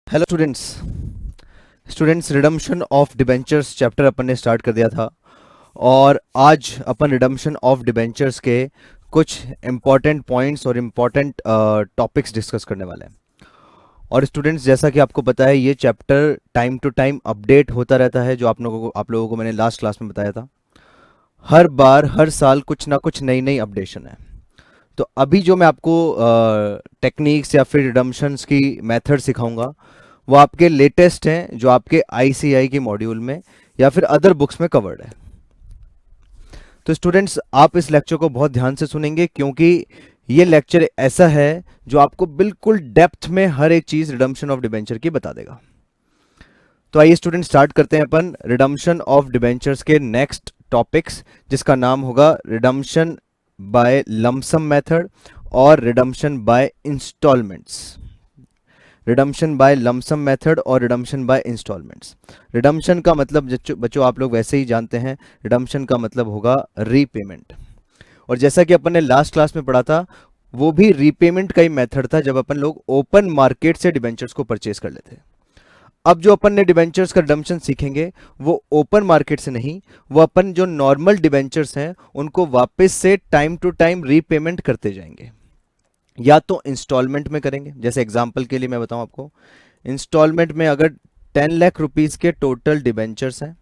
Hello students. Redemption of debentures chapter अपन ने start कर दिया था और आज अपन रिडम्पशन ऑफ डिबेंचर्स के कुछ इम्पॉर्टेंट पॉइंट्स और इम्पॉर्टेंट टॉपिक्स डिस्कस करने वाले हैं। और स्टूडेंट्स, जैसा कि आपको पता है, ये chapter time to time update होता रहता है। जो आप लोगों को मैंने लास्ट क्लास में बताया था, हर बार हर साल कुछ ना कुछ नई नई अपडेशन है। तो अभी जो मैं आपको टेक्निक्स या फिर रिडम्पशंस की मेथड सिखाऊंगा, वो आपके लेटेस्ट हैं, जो आपके आईसीआई के मॉड्यूल में या फिर अदर बुक्स में कवर्ड है। तो स्टूडेंट्स, आप इस लेक्चर को बहुत ध्यान से सुनेंगे, क्योंकि ये लेक्चर ऐसा है जो आपको बिल्कुल डेप्थ में हर एक चीज रिडम्पशन ऑफ डिबेंचर की बता देगा। तो आइए स्टूडेंट, स्टार्ट करते हैं अपन रिडम्पशन ऑफ डिबेंचर्स के नेक्स्ट टॉपिक्स, जिसका नाम होगा रिडम्पशन बाय लमसम मेथड और redemption by instalments. Redemption by lump sum method और रिडम्पशन बाय इंस्टॉलमेंट्स। रिडम्पशन का मतलब बच्चों आप लोग वैसे ही जानते हैं, रिडम्पशन का मतलब होगा रीपेमेंट। और जैसा कि अपन ने लास्ट क्लास में पढ़ा था, वो भी रीपेमेंट का ही मेथड था, जब अपन लोग ओपन मार्केट से डिबेंचर्स को परचेज कर लेते हैं। अब जो अपन ने डिबेंचर्स का रिडम्पशन सीखेंगे, वो ओपन मार्केट से नहीं, वो अपन जो नॉर्मल डिबेंचर्स हैं उनको वापस से टाइम टू टाइम रीपेमेंट करते जाएंगे। या तो इंस्टॉलमेंट में करेंगे, जैसे एग्जांपल के लिए मैं बताऊं आपको, इंस्टॉलमेंट में अगर 10 लाख रुपीस के टोटल डिबेंचर्स हैं,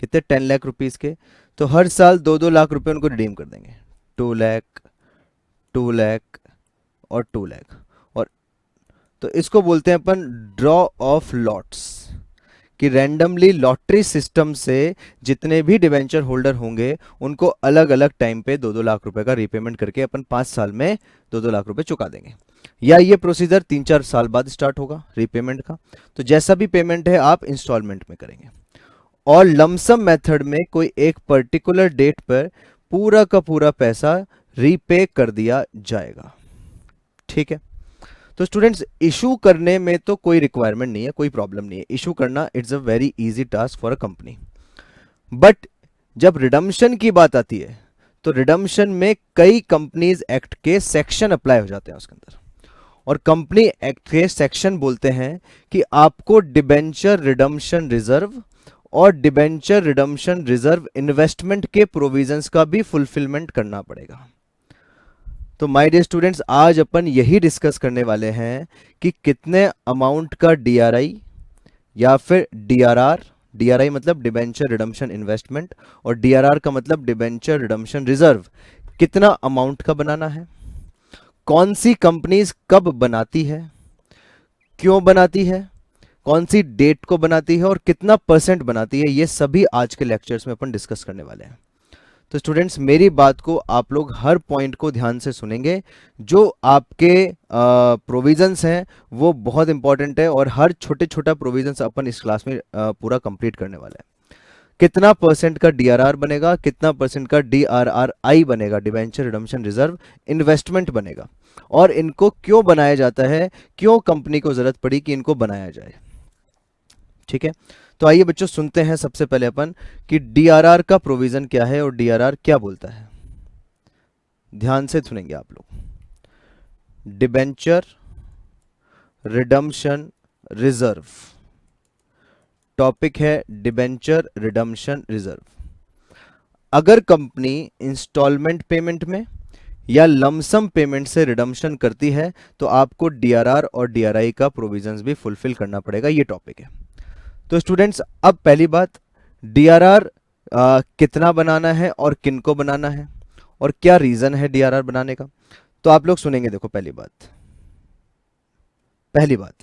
कितने, 10 लाख रुपीस के, तो हर साल 2-2 लाख रुपए उनको रिडीम कर देंगे। 2 लाख, 2 लाख और 2 लाख। और तो इसको बोलते हैं अपन ड्रॉ ऑफ लॉट्स, कि रैंडमली लॉटरी सिस्टम से जितने भी डिवेंचर होल्डर होंगे उनको अलग अलग टाइम पे 2-2 लाख रुपए का रीपेमेंट करके अपन 5 साल में 2-2 लाख रुपए चुका देंगे। या ये प्रोसीजर 3-4 साल बाद स्टार्ट होगा रीपेमेंट का। तो जैसा भी पेमेंट है आप इंस्टॉलमेंट में करेंगे। और लमसम मेथड में कोई एक पर्टिकुलर डेट पर पूरा का पूरा पैसा रीपे कर दिया जाएगा। ठीक है। तो स्टूडेंट्स, इशू करने में तो कोई रिक्वायरमेंट नहीं है, कोई प्रॉब्लम नहीं है। इशू करना it's a very easy task for a company. But जब रिडम्पशन की बात आती है, तो रिडम्पशन में कई कंपनीज एक्ट के सेक्शन अप्लाई हो जाते हैं उसके अंदर। और कंपनी एक्ट के सेक्शन बोलते हैं कि आपको डिबेंचर रिडम्पशन रिजर्व और डिबेंचर रिडम्पशन रिजर्व इन्वेस्टमेंट के प्रोविजंस का भी फुलफिलमेंट करना पड़ेगा। तो माय डियर स्टूडेंट्स, आज अपन यही डिस्कस करने वाले हैं कि कितने अमाउंट का डीआरआई या फिर डीआरआर, डीआरआई मतलब डिबेंचर रिडम्पशन इन्वेस्टमेंट और डीआरआर का मतलब डिबेंचर रिडम्पशन रिजर्व, कितना अमाउंट का बनाना है, कौन सी कंपनीज कब बनाती है, क्यों बनाती है, कौन सी डेट को बनाती है और कितना परसेंट बनाती है, ये सभी आज के लेक्चर्स में अपन डिस्कस करने वाले हैं। तो स्टूडेंट्स, मेरी बात को आप लोग हर पॉइंट को ध्यान से सुनेंगे। जो आपके प्रोविजंस हैं वो बहुत इंपॉर्टेंट है, और हर छोटे छोटा प्रोविजंस अपन इस क्लास में पूरा कंप्लीट करने वाले हैं। कितना परसेंट का डीआरआर बनेगा, कितना परसेंट का डीआरआरआई बनेगा, डिबेंचर रिडम्पशन रिजर्व इन्वेस्टमेंट बनेगा, और इनको क्यों बनाया जाता है, क्यों कंपनी को जरूरत पड़ी कि इनको बनाया जाए। ठीक है। तो आइए बच्चों, सुनते हैं सबसे पहले अपन कि डीआरआर का प्रोविजन क्या है और डीआरआर क्या बोलता है। ध्यान से सुनेंगे आप लोग। डिबेंचर रिडम्पशन रिजर्व, टॉपिक है डिबेंचर रिडम्पशन रिजर्व। अगर कंपनी इंस्टॉलमेंट पेमेंट में या लमसम पेमेंट से रिडम्पशन करती है, तो आपको डीआरआर और डीआरआई का प्रोविजंस भी फुलफिल करना पड़ेगा। ये टॉपिक है। तो स्टूडेंट्स, अब पहली बात, डीआरआर कितना बनाना है और किन को बनाना है और क्या रीजन है डीआरआर बनाने का, तो आप लोग सुनेंगे। देखो, पहली बात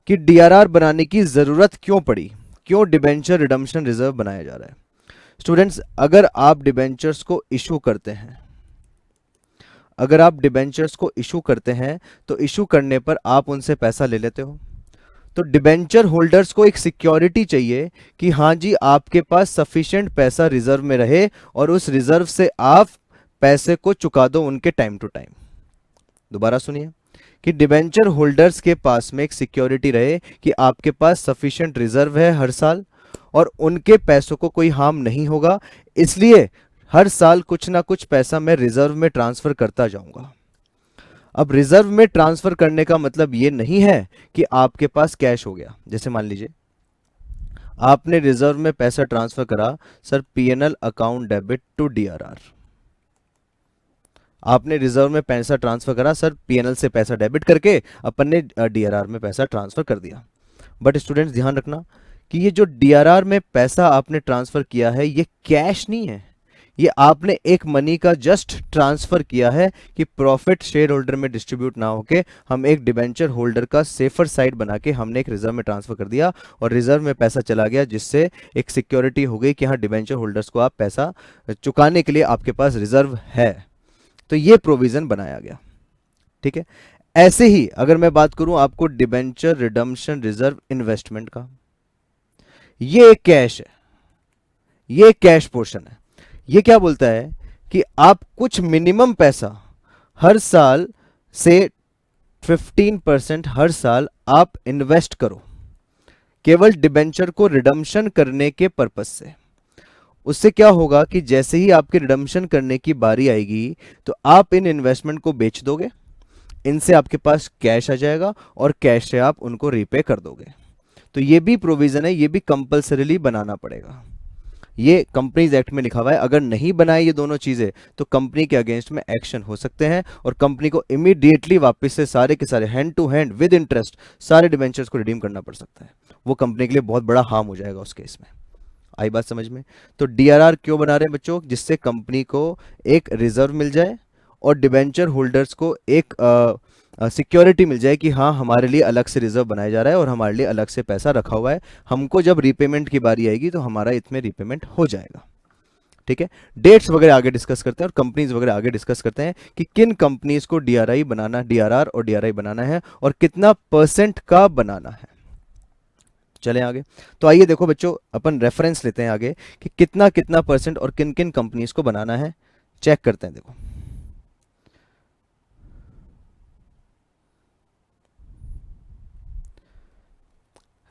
कि डीआरआर बनाने की जरूरत क्यों पड़ी, क्यों डिबेंचर रिडम्पशन रिजर्व बनाया जा रहा है। स्टूडेंट्स, अगर आप डिबेंचर्स को इशू करते हैं, अगर आप डिबेंचर्स को इशू करते हैं, तो इशू करने पर आप उनसे पैसा ले लेते हो। तो डिबेंचर होल्डर्स को एक सिक्योरिटी चाहिए कि हाँ जी, आपके पास सफिशिएंट पैसा रिजर्व में रहे और उस रिजर्व से आप पैसे को चुका दो उनके टाइम टू टाइम। दोबारा सुनिए, कि डिबेंचर होल्डर्स के पास में एक सिक्योरिटी रहे कि आपके पास सफिशिएंट रिजर्व है हर साल और उनके पैसों को कोई हार्म नहीं होगा, इसलिए हर साल कुछ ना कुछ पैसा मैं रिजर्व में ट्रांसफर करता जाऊंगा। अब रिजर्व में ट्रांसफर करने का मतलब ये नहीं है कि आपके पास कैश हो गया। जैसे मान लीजिए आपने रिजर्व में पैसा ट्रांसफर करा, sir PNL account debit to DRR. आपने रिजर्व में पैसा ट्रांसफर करा, सर पीएनएल से पैसा डेबिट करके अपन ने डीआरआर में पैसा ट्रांसफर कर दिया। बट स्टूडेंट्स ध्यान रखना कि ये जो डीआरआर में पैसा आपने ट्रांसफर किया है ये कैश नहीं है, ये आपने एक मनी का जस्ट ट्रांसफर किया है कि प्रॉफिट शेयर होल्डर में डिस्ट्रीब्यूट ना होके हम एक डिबेंचर होल्डर का सेफर साइड बना के हमने एक रिजर्व में ट्रांसफर कर दिया और रिजर्व में पैसा चला गया, जिससे एक सिक्योरिटी हो गई कि हाँ डिबेंचर होल्डर्स को आप पैसा चुकाने के लिए आपके पास रिजर्व है। तो ये प्रोविजन बनाया गया। ठीक है। ऐसे ही अगर मैं बात करूं आपको डिबेंचर रिडम्पशन रिजर्व इन्वेस्टमेंट का, ये एक कैश है, ये कैश पोर्शन है। ये क्या बोलता है कि आप कुछ मिनिमम पैसा हर साल से 15% हर साल आप इन्वेस्ट करो केवल डिबेंचर को रिडम्पशन करने के पर्पज से। उससे क्या होगा कि जैसे ही आपके रिडम्पशन करने की बारी आएगी तो आप इन इन्वेस्टमेंट को बेच दोगे, इनसे आपके पास कैश आ जाएगा और कैश से आप उनको रीपे कर दोगे। तो ये भी प्रोविजन है, ये भी कंपल्सरीली बनाना पड़ेगा। ये कंपनीज एक्ट में लिखा हुआ है। अगर नहीं बनाए ये दोनों चीजें तो कंपनी के अगेंस्ट में एक्शन हो सकते हैं और कंपनी को इमीडिएटली वापस से सारे के सारे hand to hand with interest सारे डिबेंचर्स को रिडीम करना पड़ सकता है। वो कंपनी के लिए बहुत बड़ा हार्म हो जाएगा उस केस में। आई बात समझ में? तो डीआरआर क्यों बना रहे हैं बच्चों? जिससे कंपनी को एक रिजर्व मिल जाए और डिबेंचर होल्डर्स को एक सिक्योरिटी मिल जाए कि हाँ हमारे लिए अलग से रिजर्व बनाया जा रहा है और हमारे लिए अलग से पैसा रखा हुआ है, हमको जब रीपेमेंट की बारी आएगी तो हमारा इसमें रीपेमेंट हो जाएगा। ठीक है। डेट्स वगैरह आगे डिस्कस करते हैं और कंपनीज वगैरह आगे डिस्कस करते हैं कि किन कंपनीज को डीआरआई बनाना, डीआरआर और डीआरआई बनाना है और कितना परसेंट का बनाना है। चलें आगे। तो आइए देखो बच्चों, अपन रेफरेंस लेते हैं आगे कि कितना कितना परसेंट और किन किन कंपनीज को बनाना है, चेक करते हैं। देखो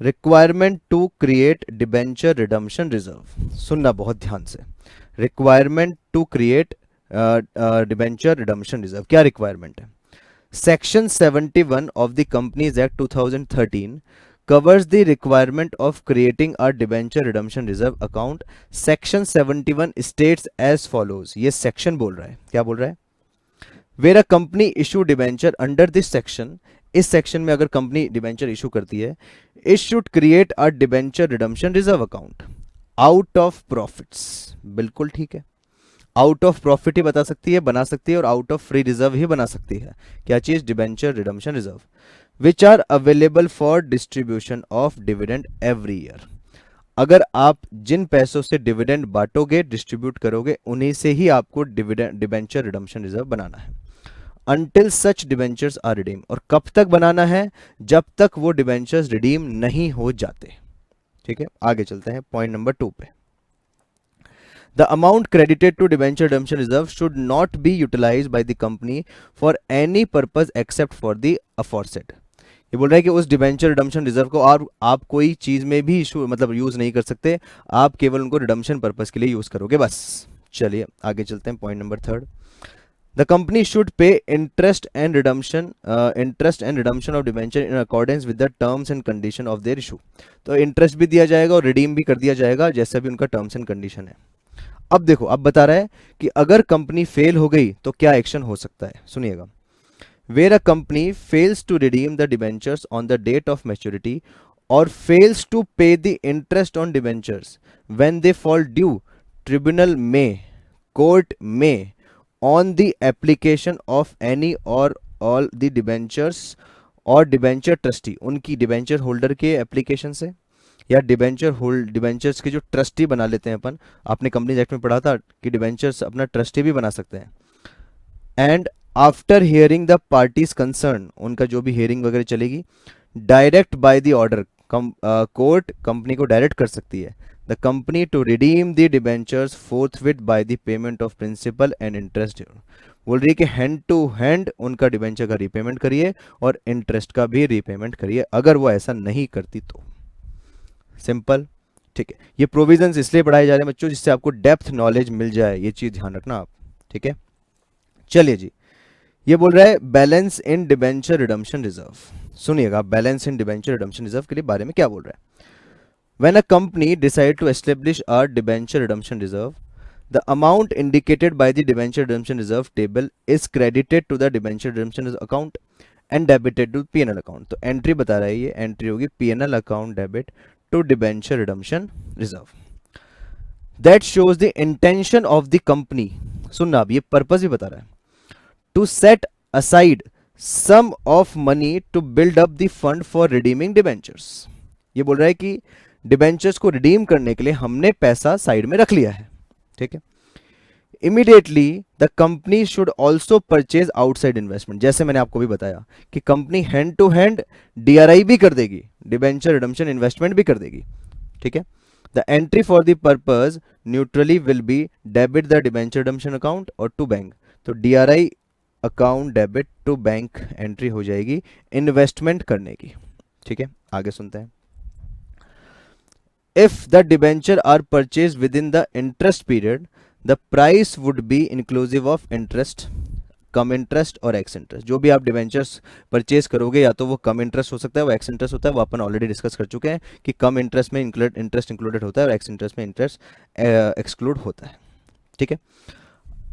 requirement to create debenture redemption reserve, सुनना बहुत ध्यान से। Requirement to create debenture redemption reserve, क्या रिक्वायरमेंट है? Section 71 of the companies act 2013 covers the requirement of creating a debenture redemption reserve account. Section 71 states as follows. ये section बोल रहा है, क्या बोल रहा है? Where a company issue debenture under this section, इस सेक्शन में अगर कंपनी डिबेंचर इशू करती है, it should create a debenture redemption reserve account out of profits. बिल्कुल ठीक है, आउट ऑफ प्रॉफिट ही बता सकती है, बना सकती है, और आउट ऑफ फ्री रिजर्व ही बना सकती है। क्या चीज? Debenture redemption reserve, which are available for distribution of dividend every year. अगर आप जिन पैसों से डिविडेंड बांटोगे, डिस्ट्रीब्यूट करोगे, उन्हीं से ही आपको डिबेंचर रिडम्पशन रिजर्व बनाना है। Until such debentures are redeem, और कब तक बनाना है? जब तक वो डिबेंचर्स रिडीम नहीं हो जाते। ठीक है, आगे चलते हैं पॉइंट नंबर 2 पे। The amount credited to debenture redemption reserve should not be utilized by the company for any purpose except for the aforesaid. ये बोल रहा है कि उस डिबेंचर रिडम्पशन रिजर्व को और आप कोई चीज में भी इशू मतलब यूज नहीं कर सकते, आप केवल उनको रिडम्पशन पर्पस के लिए यूज करोगे बस। चलिए आगे चलते हैं point number 3। The company should pay interest and redemption of debenture in accordance with the terms and condition of their issue. तो इंटरेस्ट भी दिया जाएगा और रिडीम भी कर दिया जाएगा जैसा भी उनका टर्म्स एंड कंडीशन है। अब देखो, अब बता रहा है कि अगर कंपनी फेल हो गई तो क्या एक्शन हो सकता है, सुनिएगा। Where a company fails to redeem the debentures on the date of maturity or fails to pay the interest on debentures when they fall due, tribunal may, court may, on the application of any or all the debentures और debenture trustee, उनकी debenture holder के application से, या debentures के जो trustee बना लेते हैं अपन, आपने कंपनीज एक्ट में पढ़ा था कि डिबेंचर्स अपना ट्रस्टी भी बना सकते हैं। And after hearing the parties concern, उनका जो भी हियरिंग वगैरह चलेगी, direct by the order, court company को डायरेक्ट कर सकती है the company to redeem the debentures forthwith by the payment of principal and interest. बोल रही है कि हैंड टू हैंड उनका डिबेंचर का रीपेमेंट करिए और इंटरेस्ट का भी रीपेमेंट करिए, अगर वो ऐसा नहीं करती तो। सिंपल, ठीक है। ये प्रोविजंस इसलिए पढ़ाए जा रहे हैं बच्चों जिससे आपको डेप्थ नॉलेज मिल जाए, ये चीज ध्यान रखना आप, ठीक है। चलिए जी, ये बोल रहा है balance in debenture redemption reserve. सुनिएगा, balance in debenture redemption reserve के लिए बारे में क्या बोल रहा है। When a company decide to establish a debenture redemption reserve, the amount indicated by the debenture redemption reserve table is credited to the debenture redemption account and debited to P&L account। तो entry बता रहा है, ये entry होगी P&L account debit to debenture redemption reserve. That shows the intention of the company, सुनना अब ये purpose भी बता रहा है, to set aside some of money to build up the fund for redeeming debentures. ये बोल रहा है कि डिबेंचर्स को रिडीम करने के लिए हमने पैसा साइड में रख लिया है, ठीक है। Immediately the company should also purchase outside investment. जैसे मैंने आपको भी बताया कि company hand to hand DRI भी कर देगी, डिबेंचर रिडम्पशन इन्वेस्टमेंट भी कर देगी, ठीक है। The entry for the purpose neutrally will be debit the debenture redemption account और टू बैंक। तो DRI account debit to bank entry हो जाएगी इन्वेस्टमेंट करने की, ठीक है। आगे सुनते हैं। If the debenture are purchased within the interest period, the price would be inclusive of interest, come interest और एक्स इंटरेस्ट। जो भी आप डिबेंचर्स परचेज करोगे या तो वो कम इंटरेस्ट हो सकता है, वो एक्स इंटरेस्ट होता है, वो अपन ऑलरेडी डिस्कस कर चुके हैं कि कम इंटरेस्ट में इंटरेस्ट इंक्लूडेड होता है और एक्स इंटरेस्ट में इंटरेस्ट एक्सक्लूड होता है, ठीक है।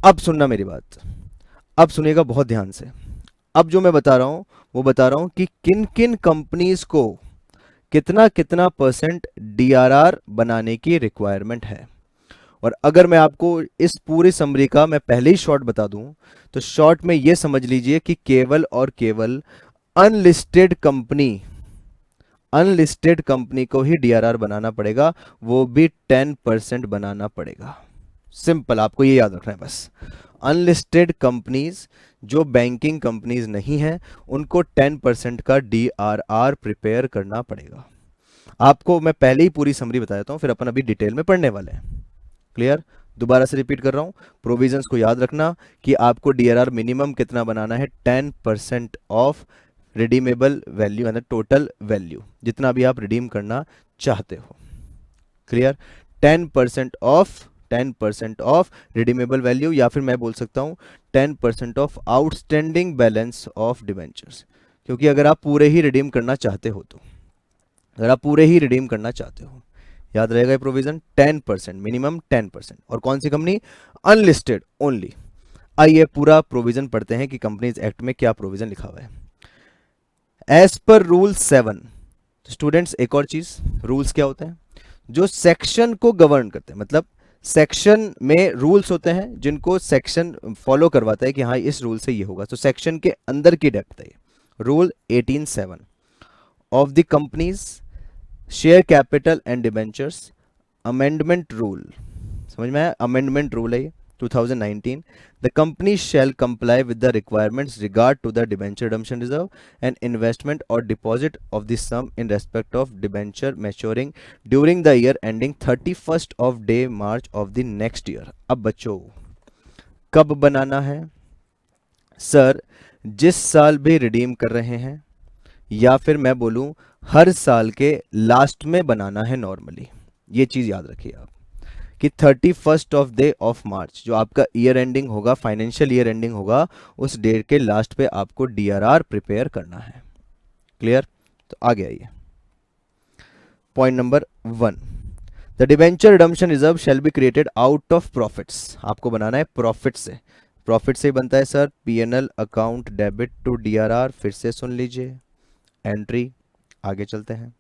अब सुनना मेरी बात, अब सुनिएगा बहुत ध्यान से। अब जो मैं बता रहा हूँ वो बता रहा हूँ कि किन किन कंपनीज को कितना कितना परसेंट डीआरआर बनाने की रिक्वायरमेंट है। और अगर मैं आपको इस पूरी समरी का मैं पहले ही शॉर्ट बता दूं तो शॉर्ट में ये समझ लीजिए कि केवल और केवल अनलिस्टेड कंपनी को ही डीआरआर बनाना पड़ेगा, वो भी 10% बनाना पड़ेगा। सिंपल, आपको ये याद रखना है बस। अनलिस्टेड कंपनीज जो बैंकिंग कंपनीज नहीं है उनको 10% का डीआरआर प्रिपेयर करना पड़ेगा। आपको मैं पहले ही पूरी समरी बता देता हूं, फिर अपन अभी डिटेल में पढ़ने वाले हैं। क्लियर? दोबारा से रिपीट कर रहा हूं, प्रोविजंस को याद रखना कि आपको डीआरआर मिनिमम कितना बनाना है, 10% ऑफ रिडीमेबल वैल्यू यानी टोटल वैल्यू जितना भी आप रिडीम करना चाहते हो। क्लियर? 10% ऑफ रिडीमेबल वैल्यू, या फिर मैं बोल सकता हूं 10% of outstanding balance of debentures. क्योंकि अगर आप पूरे ही रिडीम करना चाहते हो तो, अगर आप पूरे ही रिडीम करना चाहते हो, याद रहेगा ये प्रोविजन 10%, मिनिमम 10%। और कौन सी कंपनी? Unlisted only. आइए पूरा प्रोविजन पढ़ते हैं कि कंपनीज एक्ट में क्या प्रोविजन लिखा हुआ है। एज पर रूल 7, स्टूडेंट्स एक और चीज, रूल्स क्या होते हैं? जो सेक्शन को गवर्न करते हैं, मतलब सेक्शन में रूल्स होते हैं जिनको सेक्शन फॉलो करवाता है कि हाँ इस रूल से ये होगा। तो सेक्शन के अंदर की डेप्थ है। Rule 18(7) of the companies share capital and debentures amendment rule, समझ में आया? अमेंडमेंट रूल है ये 2019। The company shall comply with the requirements regard to the debenture redemption reserve and investment और deposit of the sum in respect of debenture maturing during the year ending 31st of day March of the next year. अब बच्चों कब बनाना है? Sir जिस साल भी redeem कर रहे हैं, या फिर मैं बोलूं हर साल के लास्ट में बनाना है नॉर्मली। ये चीज याद रखिए आप कि 31st of day of March जो आपका ईयर एंडिंग होगा, फाइनेंशियल ईयर एंडिंग होगा, उस डेट के लास्ट पे आपको डीआरआर प्रिपेयर करना है। क्लियर? तो आगे आइए, point number 1, the debenture redemption reserve shall be created out of profits. आपको बनाना है प्रॉफिट से। प्रॉफिट से ही बनता है sir PNL account debit to DRR. फिर से सुन लीजिए एंट्री, आगे चलते हैं।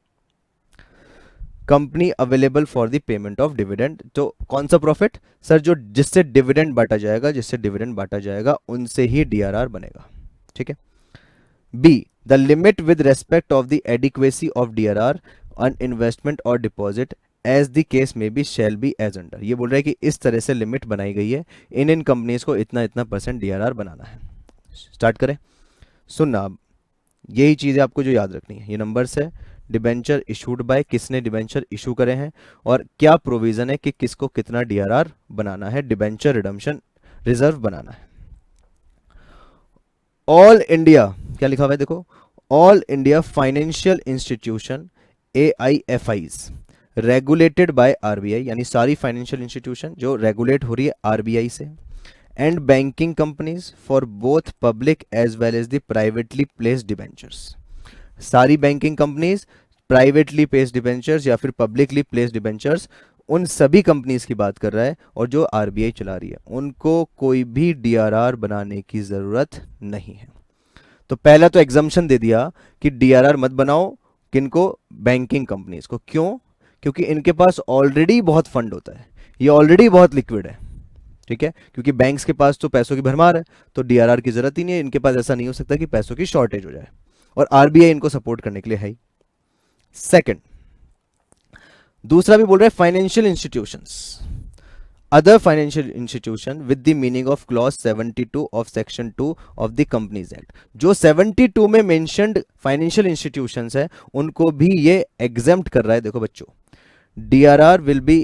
Company available for the payment of dividend. तो कौन सा प्रॉफिट? सर जो जिससे डिविडेंड बांटा जाएगा, जिससे डिविडेंड बांटा जाएगा उनसे ही डीआरआर बनेगा, ठीक है। B, the limit with respect of the adequacy of DRR on investment और डिपॉजिट एज द केस में be shall be as under. ये बोल रहा है कि इस तरह से लिमिट बनाई गई है, इन कंपनीज को इतना इतना % डीआरआर बनाना है। स्टार्ट करें, सुनना अब यही चीज़ आपको जो याद रखनी है। ये नंबर्स है, डिबेंचर इशूड बाय, किसने डिबेंचर इशू करे हैं और क्या प्रोविजन है कि किसको कितना डीआरआर बनाना है, डिबेंचर रिडम्पशन रिजर्व बनाना है। ऑल इंडिया, क्या लिखा हुआ है देखो, all India financial institution AIFIs regulated by RBI, यानी सारी फाइनेंशियल इंस्टीट्यूशन जो रेगुलेट हो रही है आरबीआई से, and banking companies for both public as well as the privately placed debentures. सारी banking companies, privately placed debentures या फिर पब्लिकली प्लेस्ड डिबेंचर्स, उन सभी कंपनीज की बात कर रहा है, और जो आरबीआई चला रही है उनको कोई भी डीआरआर बनाने की ज़रूरत नहीं है। तो पहला तो एग्जम्पशन दे दिया कि डीआरआर मत बनाओ, किनको? बैंकिंग कंपनीज को। क्यों? क्योंकि इनके पास ऑलरेडी बहुत फंड होता है, ये ऑलरेडी बहुत लिक्विड है। ठीक है, क्योंकि बैंक्स के पास तो पैसों की भरमार है, तो डीआरआर की जरूरत ही नहीं है। इनके पास ऐसा नहीं हो सकता कि पैसों की शॉर्टेज हो जाए, और आरबीआई इनको सपोर्ट करने के लिए है ही। सेकंड, दूसरा भी बोल रहा है financial institutions, other financial institution with the meaning of clause 72 of section 2 of the Companies Act। जो 72 में mentioned financial institutions है उनको भी ये exempt कर रहा है। देखो बच्चों, DRR will be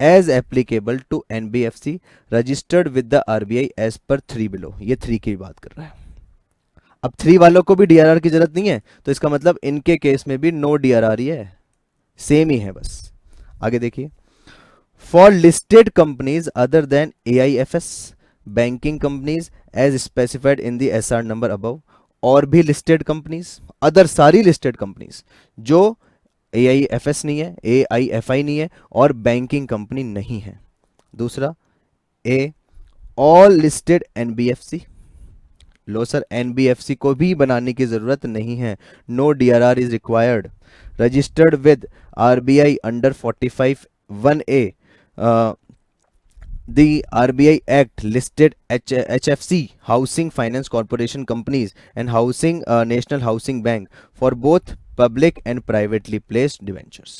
as applicable to NBFC registered with the RBI as per 3 below। ये 3 की बात कर रहा है। अब 3 वालों को भी DRR की जरूरत नहीं है, तो इसका मतलब इनके केस में भी नो DRR ही है, सेम ही है बस। आगे देखिए, for listed companies other than AIFS banking companies as specified in the SR number above। और भी listed companies, अदर सारी listed companies जो AIFS नहीं है, AIFI नहीं है और बैंकिंग कंपनी नहीं है। दूसरा, A all listed NBFC। लो सर, एनबीएफसी को भी बनाने की जरूरत नहीं है, no DRR is required. Registered with RBI under 45(1)(a), the RBI Act listed HFC Housing Finance Corporation companies and Housing National Housing Bank for both public and privately placed debentures।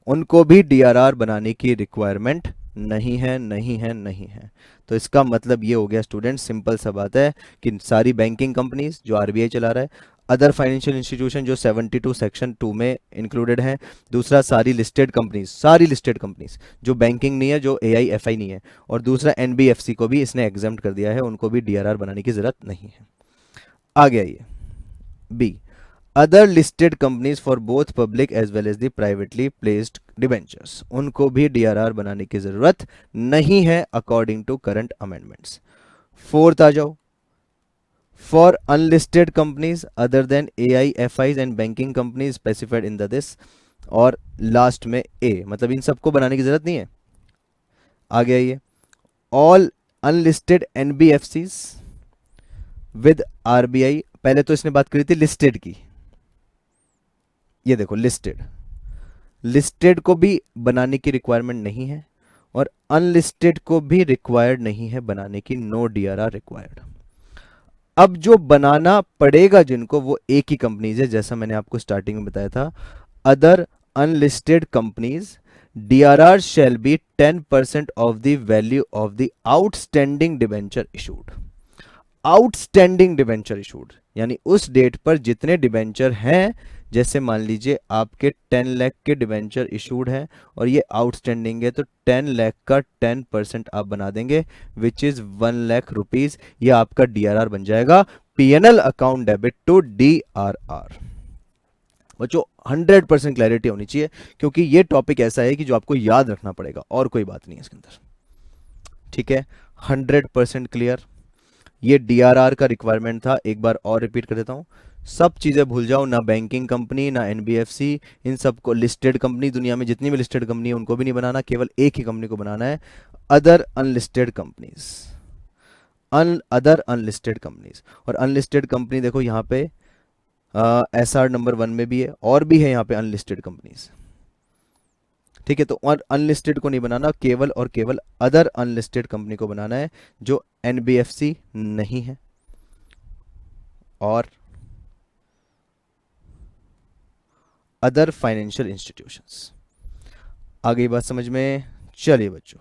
उनको भी DRR बनाने की requirement नहीं है, नहीं है, नहीं है। तो इसका मतलब ये हो गया स्टूडेंट, सिंपल सा बात है कि सारी बैंकिंग कंपनीज जो आरबीआई चला रहा है, अदर फाइनेंशियल इंस्टीट्यूशन जो 72 सेक्शन 2 में इंक्लूडेड है, दूसरा सारी लिस्टेड कंपनीज जो बैंकिंग नहीं है, जो एआईएफआई नहीं है, और दूसरा एनबीएफसी को भी इसने एग्जाम्प्ट कर दिया है, उनको भी डीआरआर बनाने की जरूरत नहीं है। आगे आइए, B other listed companies for both public as well as the privately placed debentures, उनको भी डीआरआर बनाने की जरूरत नहीं है according to current amendments. Fourth आ जाओ, for unlisted companies other than AIFIs and banking companies specified in the this, और लास्ट में ए, मतलब इन सबको बनाने की जरूरत नहीं है। आगे आइए, all unlisted NBFCs with RBI, पहले तो इसने बात करी थी लिस्टेड की, ये देखो लिस्टेड को भी बनाने की रिक्वायरमेंट नहीं है, और अनलिस्टेड को भी रिक्वायर्ड नहीं है बनाने की, नो डीआरआर रिक्वायर्ड। अब जो बनाना पड़ेगा जिनको, वो एक ही कंपनीज है, जैसा मैंने आपको स्टार्टिंग में बताया था, other unlisted companies DRR shall be 10% of the value of the outstanding debenture issued. Outstanding debenture issued यानी उस डेट पर जितने डिबेंचर हैं, जैसे मान लीजिए आपके 10 लाख के डिबेंचर इशूड हैं और ये आउटस्टैंडिंग है, तो 10 लाख का 10% आप बना देंगे, विच इज 1 लाख रुपीज। ये आपका डीआरआर बन जाएगा, PNL account debit to DRR. बच्चों 100% क्लैरिटी होनी चाहिए, क्योंकि ये टॉपिक ऐसा है कि जो आपको याद रखना पड़ेगा, और कोई बात नहीं है इसके अंदर। ठीक है, 100% क्लियर। ये डीआरआर का रिक्वायरमेंट था, एक बार और रिपीट कर देता हूं, सब चीज़ें भूल जाओ, ना बैंकिंग कंपनी ना एनबीएफसी, इन सबको, लिस्टेड कंपनी दुनिया में जितनी भी लिस्टेड कंपनी है उनको भी नहीं बनाना, केवल एक ही कंपनी को बनाना है, other unlisted companies, other unlisted companies. और अनलिस्टेड कंपनी देखो यहाँ पे एसआर नंबर 1 में भी है, और भी है यहाँ पे अनलिस्टेड कंपनीज। ठीक है, तो और अनलिस्टेड को नहीं बनाना, केवल और केवल अदर अनलिस्टेड कंपनी को बनाना है, जो एनबीएफसी नहीं है और अदर फाइनेंशियल इंस्टीट्यूशंस। आगे बात समझ में? चलिए बच्चों,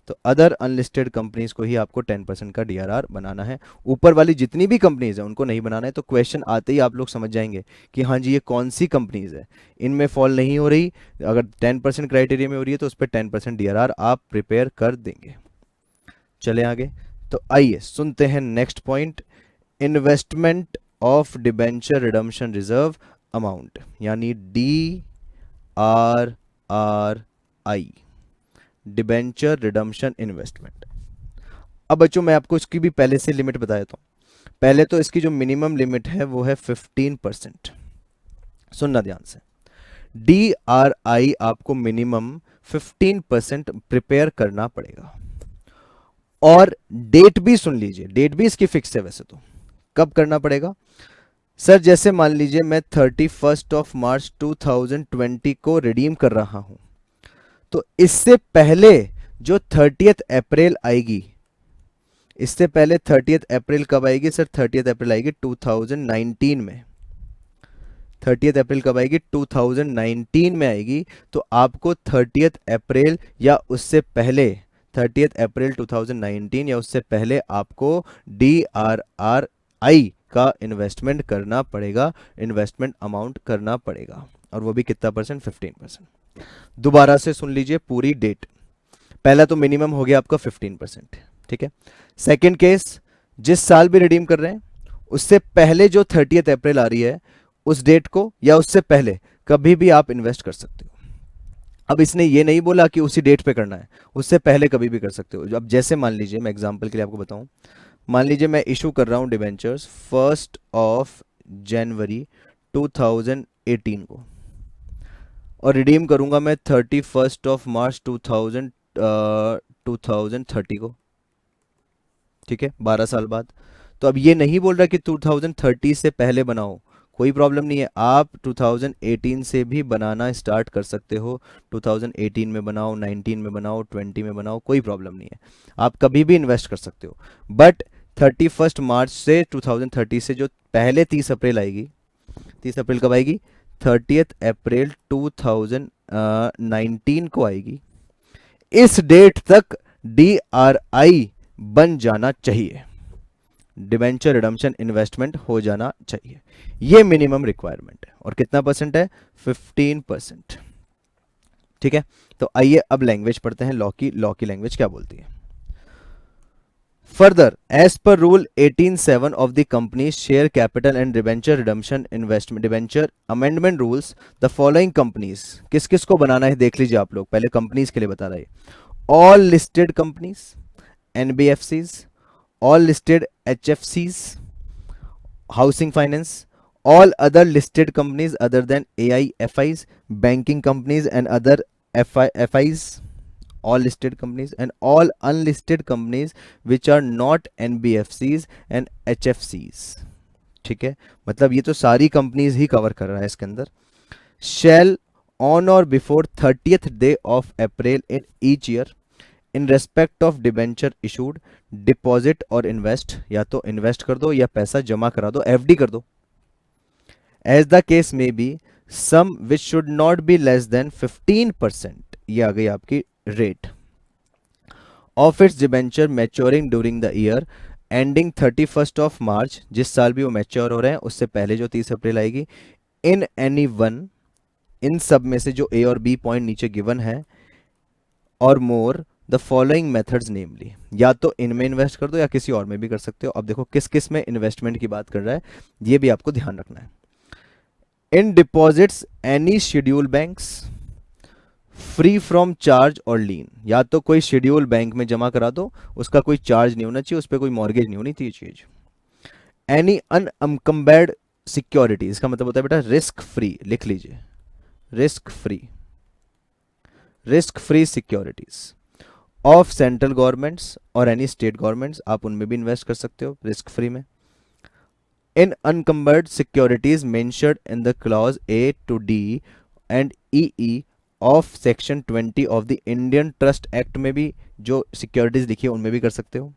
तो अदर अनलिस्टेड कंपनीज को ही आपको 10% का डीआरआर बनाना है, ऊपर वाली जितनी भी कंपनीज है उनको नहीं बनाना है। तो क्वेश्चन आते ही आप लोग समझ जाएंगे कि हाँ जी ये कौन सी कंपनीज है, इनमें फॉल नहीं हो रही, अगर 10% क्राइटेरिया में हो रही है तो उस पर 10% डीआरआर आप प्रिपेयर कर देंगे। चले आगे, तो आइए सुनते हैं next point, investment of debenture redemption reserve amount, यानी DRRI, डिबेंचर रिडम्पशन इन्वेस्टमेंट। अब बच्चों मैं आपको इसकी भी पहले से लिमिट बता देता हूँ। पहले तो इसकी जो मिनिमम लिमिट है वो है 15%। सुनना ध्यान से, डी आर आई आपको मिनिमम 15% प्रिपेयर करना पड़ेगा। और डेट भी सुन लीजिए, डेट भी इसकी फिक्स है वैसे तो। कब करना पड़ेगा सर? जैसे मान लीजिए मैं 31 मार्च 2020 को रिडीम कर रहा हूं, तो इससे पहले जो 30 अप्रैल आएगी, इससे पहले 30 अप्रैल कब आएगी सर? 30 अप्रैल आएगी 2019 में। 30 अप्रैल कब आएगी? 2019 में आएगी। तो आपको 30 अप्रैल या उससे पहले, 30 अप्रैल 2019 या उससे पहले आपको DRRI का इन्वेस्टमेंट करना पड़ेगा, इन्वेस्टमेंट अमाउंट करना पड़ेगा। और वो भी कितना परसेंट? 15%। दोबारा से सुन लीजिए पूरी डेट। पहला तो मिनिमम हो गया आपका 15%, ठीक है। सेकेंड केस, जिस साल भी रिडीम कर रहे हैं उससे पहले जो 30 अप्रैल आ रही है उस डेट को या उससे पहले कभी भी आप इन्वेस्ट कर सकते हो। अब इसने ये नहीं बोला कि उसी डेट पे करना है, उससे पहले कभी भी कर सकते हो। अब जैसे मान लीजिए, मैं एग्जांपल के लिए आपको बताऊं, मान लीजिए मैं इशू कर रहा हूं डिबेंचर्स 1 जनवरी 2018 को, और रिडीम करूंगा मैं 31 मार्च 2030 को, ठीक है, 12 साल बाद। तो अब ये नहीं बोल रहा कि 2030 से पहले बनाओ, कोई प्रॉब्लम नहीं है, आप 2018 से भी बनाना स्टार्ट कर सकते हो। 2018 में बनाओ, 19 में बनाओ, 20 में बनाओ, कोई प्रॉब्लम नहीं है, आप कभी भी इन्वेस्ट कर सकते हो। बट 31 मार्च से 2030 से जो पहले 30 अप्रैल आएगी, 30 अप्रैल कब आएगी? 30 अप्रैल 2019 को आएगी। इस डेट तक DRI बन जाना चाहिए, डिबेंचर रिडम्पशन इन्वेस्टमेंट हो जाना चाहिए। ये मिनिमम रिक्वायरमेंट है। और कितना परसेंट है? 15%, ठीक है। तो आइए अब लैंग्वेज पढ़ते हैं, लॉ की लैंग्वेज क्या बोलती है। Further, as per rule 18(7) of the company's share capital and debenture redemption investment debenture amendment rules, the following companies, किस किस को बनाना है देख लीजिए आप लोग, पहले कंपनीज के लिए बता रहा है। All listed companies, NBFCs, all listed HFCs, housing finance, all other listed companies other than AIFIs, banking companies and other FIs, all listed companies, and all unlisted companies which are not NBFCs and HFCs, ठीक है। मतलब ये तो सारी companies ही cover कर रहा है इसके अंदर। shall on or before 30th day of April in each year in respect of debenture issued deposit और इन्वेस्ट, या तो इन्वेस्ट कर दो या पैसा जमा करा दो, FD कर दो, एज द केस में be, sum which should not be less than 15%, ये आ गई आपकी rate, of its debenture maturing during the year ending 31 जिस साल भी वो मैच्योर हो रहे हैं उससे पहले जो 30 अप्रैल आएगी, इन एनी वन, इन सब में से जो A और B पॉइंट नीचे गिवन है, और मोर द फॉलोइंग मेथड्स नेमली, या तो इनमें इन्वेस्ट कर दो या किसी और में भी कर सकते हो। अब देखो किस किस में इन्वेस्टमेंट की बात कर रहा है, ये भी आपको ध्यान रखना है। In deposits any schedule banks free from charge और लीन, या तो कोई शेड्यूल बैंक में जमा करा दो, उसका कोई चार्ज नहीं होना चाहिए, उस पर कोई मॉर्गेज नहीं होनी चाहिए चीज। एनी अनकम्बेर्ड सिक्योरिटी, इसका मतलब होता है बेटा रिस्क फ्री, लिख लीजिए, risk free, risk free securities of central governments और एनी स्टेट गवर्नमेंट्स, आप उनमें भी इन्वेस्ट कर सकते हो रिस्क फ्री में। In unencumbered securities mentioned in the clause A to D and EE of section 20 of the Indian Trust Act में भी जो सिक्योरिटीज लिखी है उनमें भी कर सकते हो।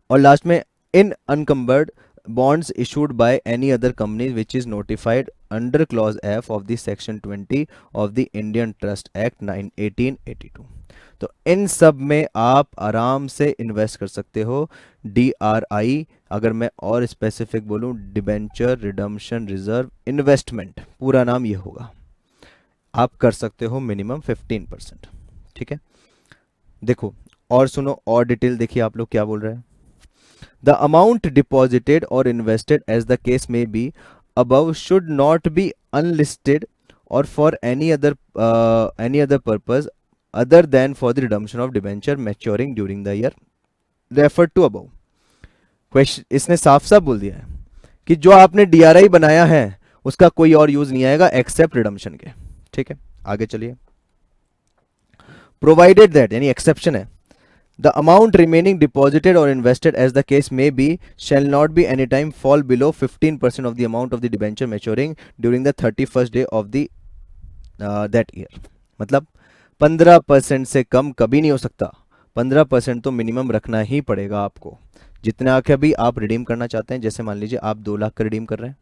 और लास्ट में in अनकम्बर्ड bonds issued by any other company which is notified under clause F of the section 20 of the Indian Trust Act 1882। तो इन सब में आप आराम से इन्वेस्ट कर सकते हो। DRI, अगर मैं और स्पेसिफिक बोलूं, डिबेंचर रिडम्पशन रिजर्व इन्वेस्टमेंट, पूरा नाम ये होगा, आप कर सकते हो मिनिमम 15%, ठीक है। देखो और सुनो, और डिटेल देखिए आप लोग क्या बोल रहे हैं। The amount deposited or invested as the case may be above should not be unlisted or for any other purpose other than for the redemption of debenture maturing during the year refer to above. Question इसने साफ साफ बोल दिया है कि जो आपने DRI बनाया है उसका कोई और यूज नहीं आएगा एक्सेप्ट रिडम्पशन के। ठीक है, आगे चलिए। प्रोवाइडेड दैट, यानी एक्सेप्शन है, द अमाउंट रिमेनिंग डिपॉजिटेड और invested as the case may be shall not be any time fall below 15% of the amount of the debenture maturing during the 31st day of the that year. मतलब 15% से कम कभी नहीं हो सकता, 15% तो minimum रखना ही पड़ेगा आपको। जितना कभी आप रिडीम करना चाहते हैं, जैसे मान लीजिए आप 2 लाख का रिडीम कर रहे हैं,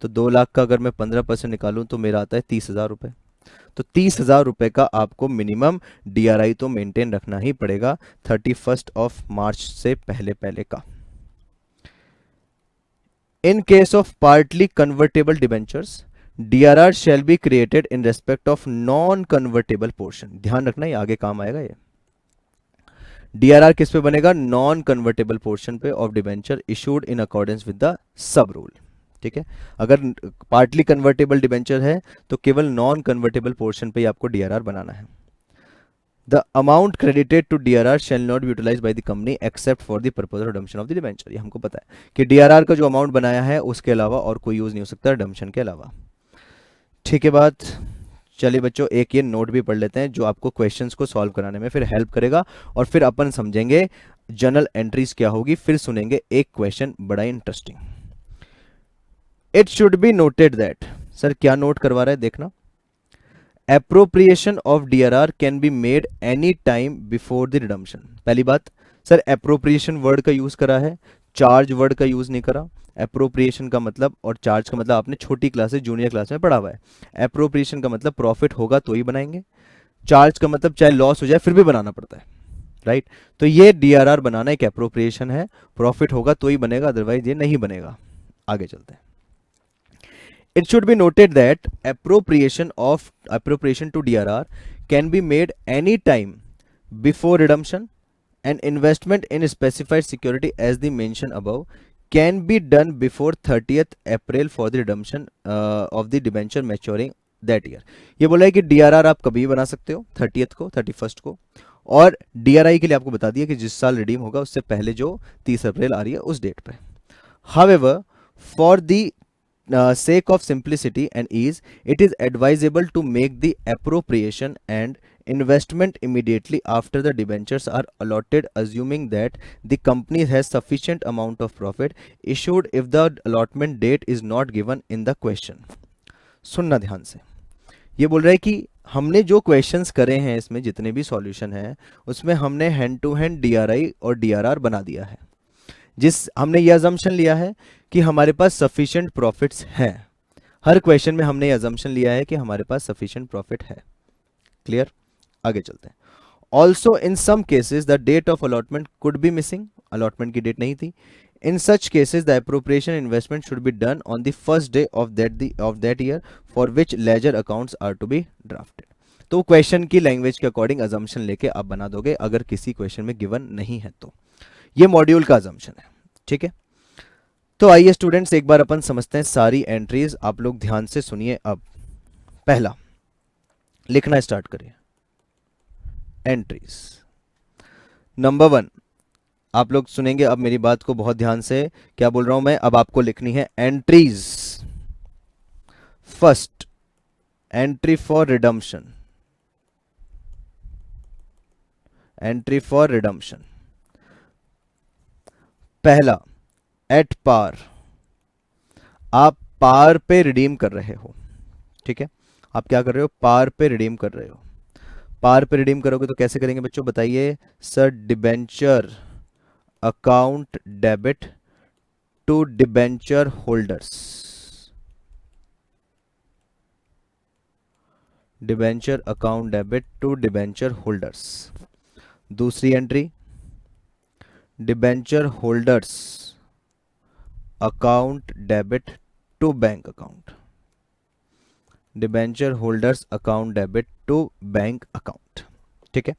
तो 2 लाख का अगर मैं 15% निकालूं तो मेरा आता है 30,000 रुपये। तो 30,000 रुपये का आपको मिनिमम डीआरआई तो मेंटेन रखना ही पड़ेगा 31st ऑफ मार्च से पहले पहले का। In case of partly convertible debentures DRR shall be created in respect of non-convertible portion। ध्यान रखना ये आगे काम आएगा। ये DRR किस पे बनेगा? नॉन कन्वर्टेबल पोर्शन पे of debenture issued in accordance with the sub rule. ठीक है, अगर पार्टली कन्वर्टेबल डिबेंचर है तो केवल नॉन कन्वर्टेबल पोर्शन पे आपको DRR बनाना है। The amount credited to DRR shall not be utilise by the company except for the purpose of redemption of the debenture. ये हमको पता है कि DRR का जो अमाउंट बनाया है उसके अलावा और कोई यूज नहीं हो सकता रिडम्पशन के अलावा। ठीक है बात। चलिए बच्चों, एक ये नोट भी पढ़ लेते हैं जो आपको क्वेश्चंस को सॉल्व कराने में फिर हेल्प करेगा, और फिर अपन समझेंगे जर्नल एंट्रीज क्या होगी, फिर सुनेंगे एक क्वेश्चन बड़ा interesting. It should be noted that, sir क्या नोट करवा रहा है देखना, appropriation of DRR can be made any time before the redemption. पहली बात, सर एप्रोप्रिएशन वर्ड का यूज करा है, चार्ज वर्ड का यूज नहीं करा। एप्रोप्रिएशन का मतलब और चार्ज का मतलब आपने छोटी क्लास से जूनियर क्लास में पढ़ा हुआ है। एप्रोप्रिएशन का मतलब प्रॉफिट होगा तो ही बनाएंगे, चार्ज का मतलब चाहे लॉस हो जाए फिर भी बनाना पड़ता है, राइट। तो ये DRR बनाना एक एप्रोप्रिएशन है, प्रॉफिट होगा तो ही बनेगा, अदरवाइज ये नहीं बनेगा। आगे चलते हैं। It should be noted that appropriation to DRR can be made any time before redemption, and investment in specified security as the mentioned above can be done before 30th April for the redemption of the debenture maturing that year। ये बोला है कि DRR आप कभी भी बना सकते हो 30th को, 31st को, और DRI के लिए आपको बता दिया कि जिस साल रिडीम होगा उससे पहले जो 30 अप्रैल आ रही है उस डेट पे। However, for the sake of simplicity and ease, it is advisable to make the appropriation and investment immediately after the debentures are allotted, assuming that the company has sufficient amount of profit issued if the allotment date is not given in the question। सुनना ध्यान से, ये बोल रहा है कि हमने जो क्वेश्चंस करे हैं इसमें जितने भी सॉल्यूशन हैं उसमें हमने हैंड टू हैंड DRI और DRR बना दिया है, जिस हमने ये अजम्पशन लिया है कि हमारे पास सफिशिएंट प्रॉफिट्स हैं। हर क्वेश्चन में हमने ये अजम्पशन लिया है कि हमारे पास सफिशिएंट प्रॉफिट है। क्लियर, आगे चलते हैं। Also in some cases the date of allotment could be missing, allotment की डेट नहीं थी। In such cases the appropriation investment should be done on the first day of that year for which ledger accounts are to be drafted. तो question की language के according assumption लेके आप बना दोगे अगर किसी क्वेश्चन में गिवन नहीं है तो। ये मॉड्यूल का अजम्पशन है, ठीक है। तो आइए स्टूडेंट्स एक बार अपन समझते हैं सारी एंट्रीज, आप लोग ध्यान से सुनिए। अब पहला लिखना स्टार्ट करिए, एंट्रीज। नंबर 1, आप लोग सुनेंगे अब मेरी बात को बहुत ध्यान से, क्या बोल रहा हूं मैं, अब आपको लिखनी है entries. First, entry for redemption, entry for redemption. पहला, एट पार, आप पार पे रिडीम कर रहे हो, ठीक है। आप क्या कर रहे हो, पार पे रिडीम कर रहे हो। पार पे रिडीम करोगे तो कैसे करेंगे बच्चों बताइए। Sir debenture account debit to debenture holders, debenture account debit to debenture holders. दूसरी entry, debenture holders account debit to bank account, debenture holders account debit to bank account, ठीक है।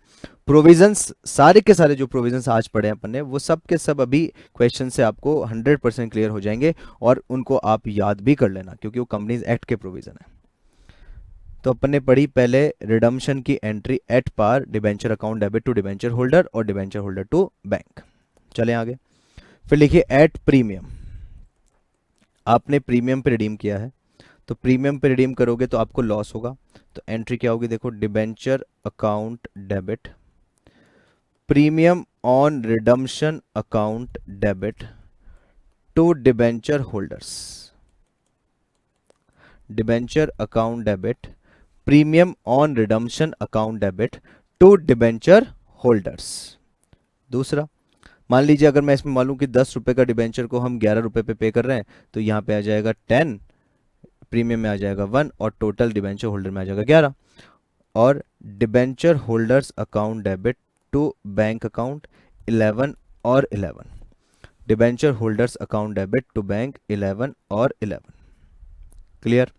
प्रोविजंस, सारे के सारे जो प्रोविजंस आज पढ़े हैं अपन ने वो सब के सब अभी क्वेश्चन से आपको 100% क्लियर हो जाएंगे, और उनको आप याद भी कर लेना क्योंकि वो कंपनीज एक्ट के प्रोविजन है। तो अपन ने पढ़ी पहले रिडम्पशन की entry at par, debenture account debit to debenture holder और डिबेंचर होल्डर टू बैंक। चले आगे, फिर लिखिए एट प्रीमियम। आपने प्रीमियम पे रिडीम किया है, तो प्रीमियम पे रिडीम करोगे तो आपको लॉस होगा। तो एंट्री क्या होगी, देखो, debenture account debit, premium on redemption account debit to debenture holders, debenture account debit, premium on redemption account debit to debenture holders. दूसरा, मान लीजिए अगर मैं इसमें मालूम कि 10 रुपए का डिबेंचर को हम 11 रुपए पे पे कर रहे हैं, तो यहाँ पे आ जाएगा 10, प्रीमियम में आ जाएगा 1 और टोटल डिबेंचर होल्डर में आ जाएगा 11। और debenture holders account debit to bank account 11 और 11, debenture holders account debit to bank 11 और 11। क्लियर?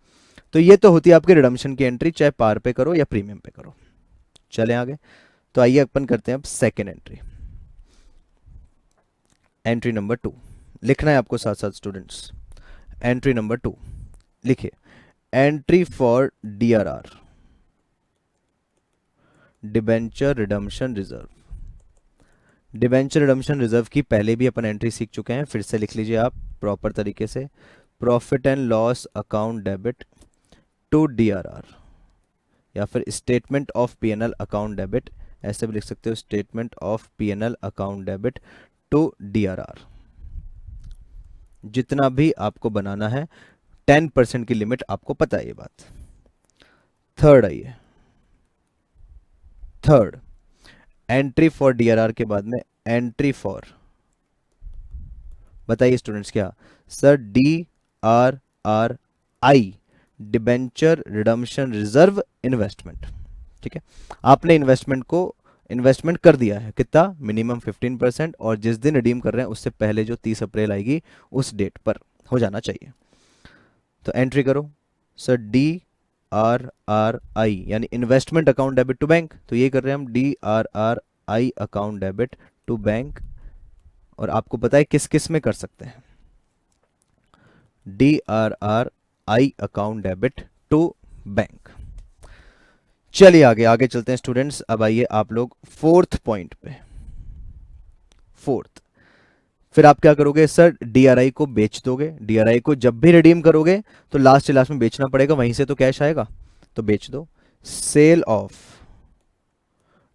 तो ये तो होती है आपकी रिडम्पशन की एंट्री, चाहे पार पे करो या प्रीमियम पे करो। चले आगे, तो आइए अपन करते हैं अब सेकेंड एंट्री। एंट्री नंबर 2 लिखना है आपको साथ साथ स्टूडेंट्स। एंट्री नंबर 2 लिखिए, entry for DRR, debenture redemption reserve. Debenture redemption reserve की पहले भी अपन एंट्री सीख चुके हैं, फिर से लिख लीजिए आप प्रॉपर तरीके से। Profit and loss account debit to DRR, या फिर statement of PNL account debit, ऐसे भी लिख सकते हो, statement of PNL account debit to DRR. जितना भी आपको बनाना है, 10% की लिमिट आपको पता है ये बात। थर्ड आइए, थर्ड एंट्री फॉर डीआरआर के बाद में एंट्री फॉर, बताइए स्टूडेंट्स क्या sir, D R R I, debenture redemption reserve investment. ठीक है, आपने इन्वेस्टमेंट कर दिया है, कितना, मिनिमम 15%, और जिस दिन रिडीम कर रहे हैं उससे पहले जो 30 अप्रैल आएगी उस डेट पर हो जाना चाहिए। तो एंट्री करो sir, D R R I यानी investment account debit to bank, तो ये कर रहे हैं हम, D R R I account debit to bank. और आपको पता है किस किस में कर सकते हैं, D R R I account debit to bank. चलिए आगे आगे चलते हैं स्टूडेंट्स। अब आइए आप लोग फोर्थ पॉइंट पे। फोर्थ, फिर आप क्या करोगे सर, डीआरआई को बेच दोगे। डीआरआई को जब भी रिडीम करोगे तो लास्ट में बेचना पड़ेगा, वहीं से तो कैश आएगा, तो बेच दो। Sale of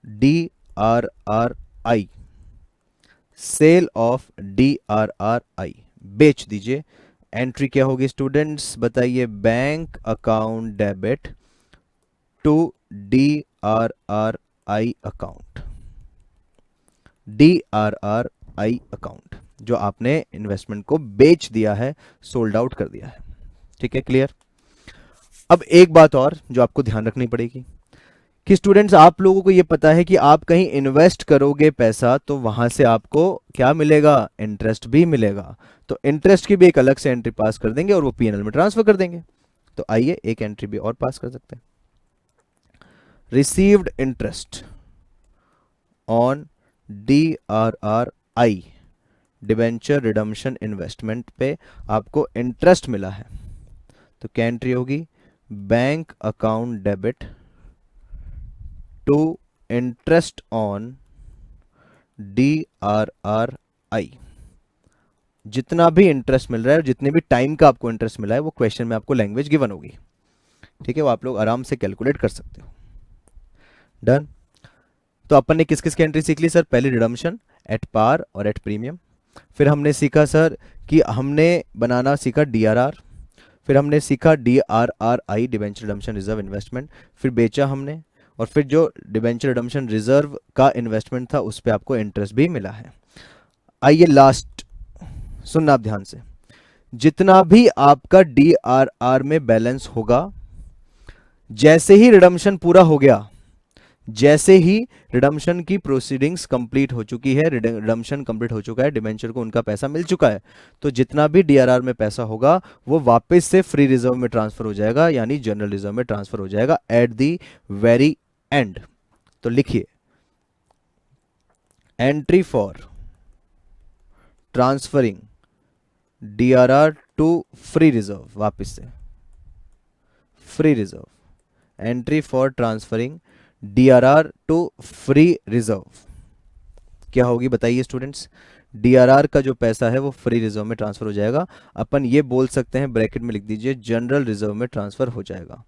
D R R I, sale of D R R I, बेच दीजिए। एंट्री क्या होगी स्टूडेंट्स, बताइए, bank account debit to D R R I account, D R R I account, जो आपने इन्वेस्टमेंट को बेच दिया है, सोल्ड आउट कर दिया है। ठीक है, क्लियर? अब एक बात और जो आपको ध्यान रखनी पड़ेगी कि स्टूडेंट्स, आप लोगों को ये पता है कि आप कहीं इन्वेस्ट करोगे पैसा तो वहां से आपको क्या मिलेगा, इंटरेस्ट भी मिलेगा। तो इंटरेस्ट की भी एक अलग से एंट्री पास कर देंगे और वो पीएनएल में ट्रांसफर कर देंगे। तो आइए एक एंट्री भी और पास कर सकते हैं, received interest on D R R I, debenture redemption investment पे आपको इंटरेस्ट मिला है, तो क्या एंट्री होगी, bank account debit to interest on D R R I. जितना भी इंटरेस्ट मिल रहा है, जितने भी टाइम का आपको इंटरेस्ट मिला है, वो क्वेश्चन में आपको लैंग्वेज गिवन होगी। ठीक है, वो आप लोग आराम से कैलकुलेट कर सकते हो। डन। तो अपन ने किस किस की एंट्री सीख ली सर, पहले रिडम्पशन एट पार और एट प्रीमियम, फिर हमने सीखा सर कि हमने बनाना सीखा डीआरआर, फिर हमने सीखा डीआरआरआई, डिबेंचर रिडम्पशन रिजर्व इन्वेस्टमेंट, फिर बेचा हमने, और फिर जो डिबेंचर रिडम्पशन रिजर्व का इन्वेस्टमेंट था उस पर आपको इंटरेस्ट भी मिला है। आइए लास्ट, सुनना आप ध्यान से, जितना भी आपका डीआरआर में बैलेंस होगा, जैसे ही रिडम्पशन पूरा हो गया, जैसे ही रिडम्पशन की प्रोसीडिंग्स कंप्लीट हो चुकी है, रिडम्पशन कंप्लीट हो चुका है, डिबेंचर को उनका पैसा मिल चुका है, तो जितना भी डीआरआर में पैसा होगा वो वापस से फ्री रिजर्व में ट्रांसफर हो जाएगा, यानी जनरल रिजर्व में ट्रांसफर हो जाएगा एट द वेरी एंड। तो लिखिए, entry for transferring DRR to free reserve, वापस से free reserve, entry for transferring DRR to free reserve क्या होगी बताइए स्टूडेंट्स। डीआरआर का जो पैसा है वो फ्री रिजर्व में ट्रांसफर हो जाएगा। अपन ये बोल सकते हैं, ब्रैकेट में लिख दीजिए, जनरल रिजर्व में ट्रांसफर हो जाएगा।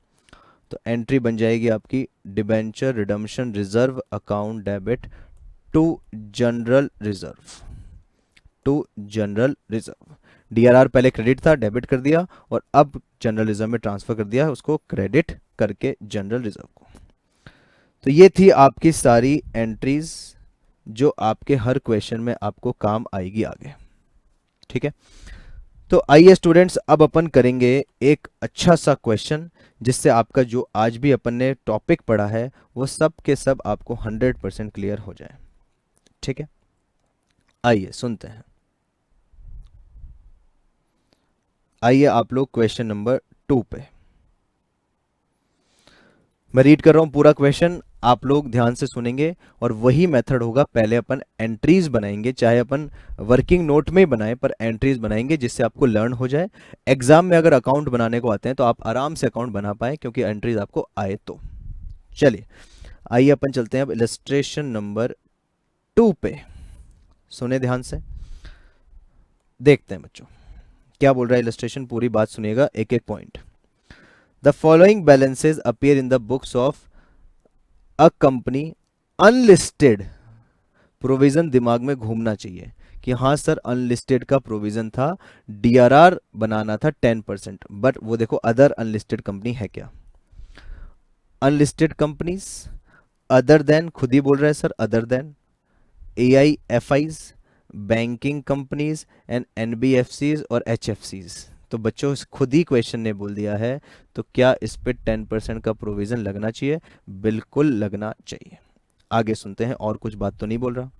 तो एंट्री बन जाएगी आपकी debenture redemption reserve account debit to general reserve, to general reserve. DRR पहले क्रेडिट था, डेबिट कर दिया, और अब जनरल रिजर्व में ट्रांसफर कर दिया उसको क्रेडिट करके जनरल रिजर्व को। तो ये थी आपकी सारी एंट्रीज जो आपके हर क्वेश्चन में आपको काम आएगी आगे। ठीक है, तो आइए स्टूडेंट्स अब अपन करेंगे एक अच्छा सा क्वेश्चन जिससे आपका जो आज भी अपन ने टॉपिक पढ़ा है वो सब के सब आपको 100% क्लियर हो जाए। ठीक है, आइए सुनते हैं। आइए आप लोग क्वेश्चन नंबर 2 पे, मैं रीड कर रहा हूं पूरा क्वेश्चन, आप लोग ध्यान से सुनेंगे और वही मेथड होगा। पहले अपन एंट्रीज बनाएंगे, चाहे अपन वर्किंग नोट में बनाएं पर एंट्रीज बनाएंगे जिससे आपको लर्न हो जाए। एग्जाम में अगर अकाउंट बनाने को आते हैं तो आप आराम से अकाउंट बना पाए क्योंकि एंट्रीज आपको आए तो। चलिए आइए अपन चलते हैं अब इलस्ट्रेशन नंबर 2 पे। सुने ध्यान से, देखते हैं बच्चों क्या बोल रहा है इलस्ट्रेशन, पूरी बात सुनिएगा, एक एक point. The following balances appear in the books of a company unlisted. Provision दिमाग में घूमना चाहिए कि हाँ सर अनलिस्टेड का प्रोविजन था, डीआरआर बनाना था 10%, बट वो देखो अदर अनलिस्टेड कंपनी है क्या। अनलिस्टेड कंपनीज अदर देन, खुद ही बोल रहा है sir other than AIFIs, banking companies and NBFCs और HFCs। तो बच्चों खुद ही क्वेश्चन ने बोल दिया है, तो क्या इस पे 10% का प्रोविजन लगना चाहिए? बिल्कुल लगना चाहिए। आगे सुनते हैं, और कुछ बात तो नहीं बोल रहा।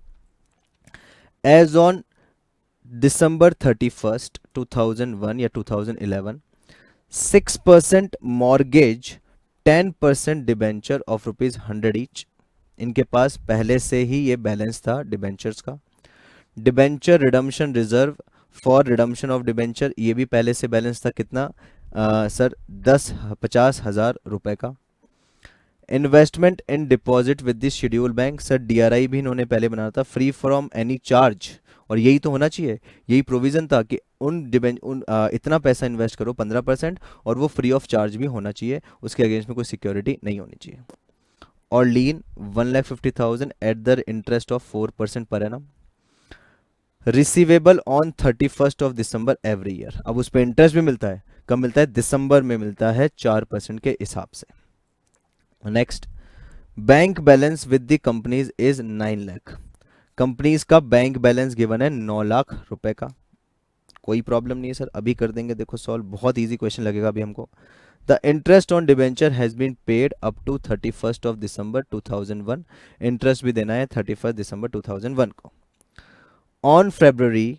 एज ऑन December 31st 2001 या 2011, 6% मॉर्गेज, 10% डिबेंचर ऑफ ₹100 ईच। इनके पास पहले से ही ये बैलेंस था डिबेंचर्स का। Debenture redemption reserve for redemption of debenture, ये भी पहले से बैलेंस था, कितना सर 50,000 रुपए का। Investment in deposit with the schedule bank, sir DRI भी इन्होंने पहले बनाया था, फ्री फ्रॉम एनी चार्ज, और यही तो होना चाहिए, यही प्रोविजन था कि इतना पैसा इन्वेस्ट करो 15% और वो फ्री ऑफ चार्ज भी होना चाहिए, उसके अगेंस्ट में कोई सिक्योरिटी नहीं होनी चाहिए। और लीन 1,50,000 at the interest of 4% per annum, receivable on 31st of December every year. अब उस पर इंटरेस्ट भी मिलता है, कब मिलता है? दिसंबर में मिलता है 4% के हिसाब से। Next, bank balance with the companies is 9 lakh. Companies का बैंक बैलेंस गिवन है 9 लाख रुपए का। कोई प्रॉब्लम नहीं है सर, अभी कर देंगे, देखो सॉल्व, बहुत इजी क्वेश्चन लगेगा अभी हमको। The interest on debenture has been paid up to 31st of December 2001, interest भी देना है 31st दिसंबर 2001 को। ऑन February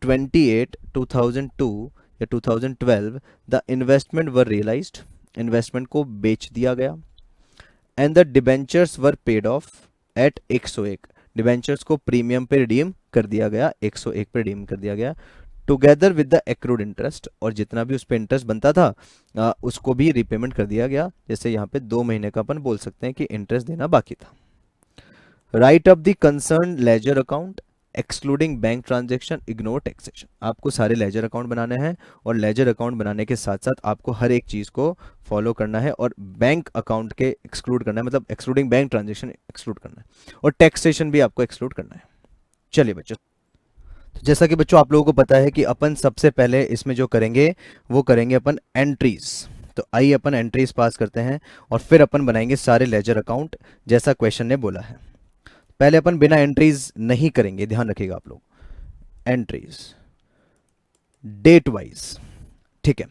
28, 2002 या 2012, the investment were realised, investment को बेच दिया गया। And the debentures were paid off at 101, debentures को प्रीमियम पे रिडीम कर दिया गया, 101 पे रिडीम कर दिया गया, together with the accrued interest, और जितना भी उस पर इंटरेस्ट बनता था उसको भी रिपेमेंट कर दिया गया। जैसे यहाँ पे 2 महीने का अपन बोल सकते हैं कि इंटरेस्ट देना बाकी था। Right up the concern ledger account excluding bank transaction, ignore taxation. आपको सारे लेजर अकाउंट बनाने हैं और लेजर अकाउंट बनाने के साथ साथ आपको हर एक चीज़ को फॉलो करना है और बैंक अकाउंट के एक्सक्लूड करना है, मतलब एक्सक्लूडिंग बैंक ट्रांजेक्शन एक्सक्लूड करना है, और टैक्सेशन भी आपको एक्सक्लूड करना है। चलिए बच्चों, तो जैसा कि बच्चों आप लोगों को पता है कि अपन सबसे पहले इसमें जो करेंगे वो करेंगे अपन एंट्रीज। तो आइए अपन एंट्रीज पास करते हैं और फिर अपन बनाएंगे सारे लेजर अकाउंट जैसा क्वेश्चन ने बोला है। पहले अपन बिना एंट्रीज नहीं करेंगे, ध्यान रखिएगा आप लोग। एंट्रीज डेट वाइज, ठीक है।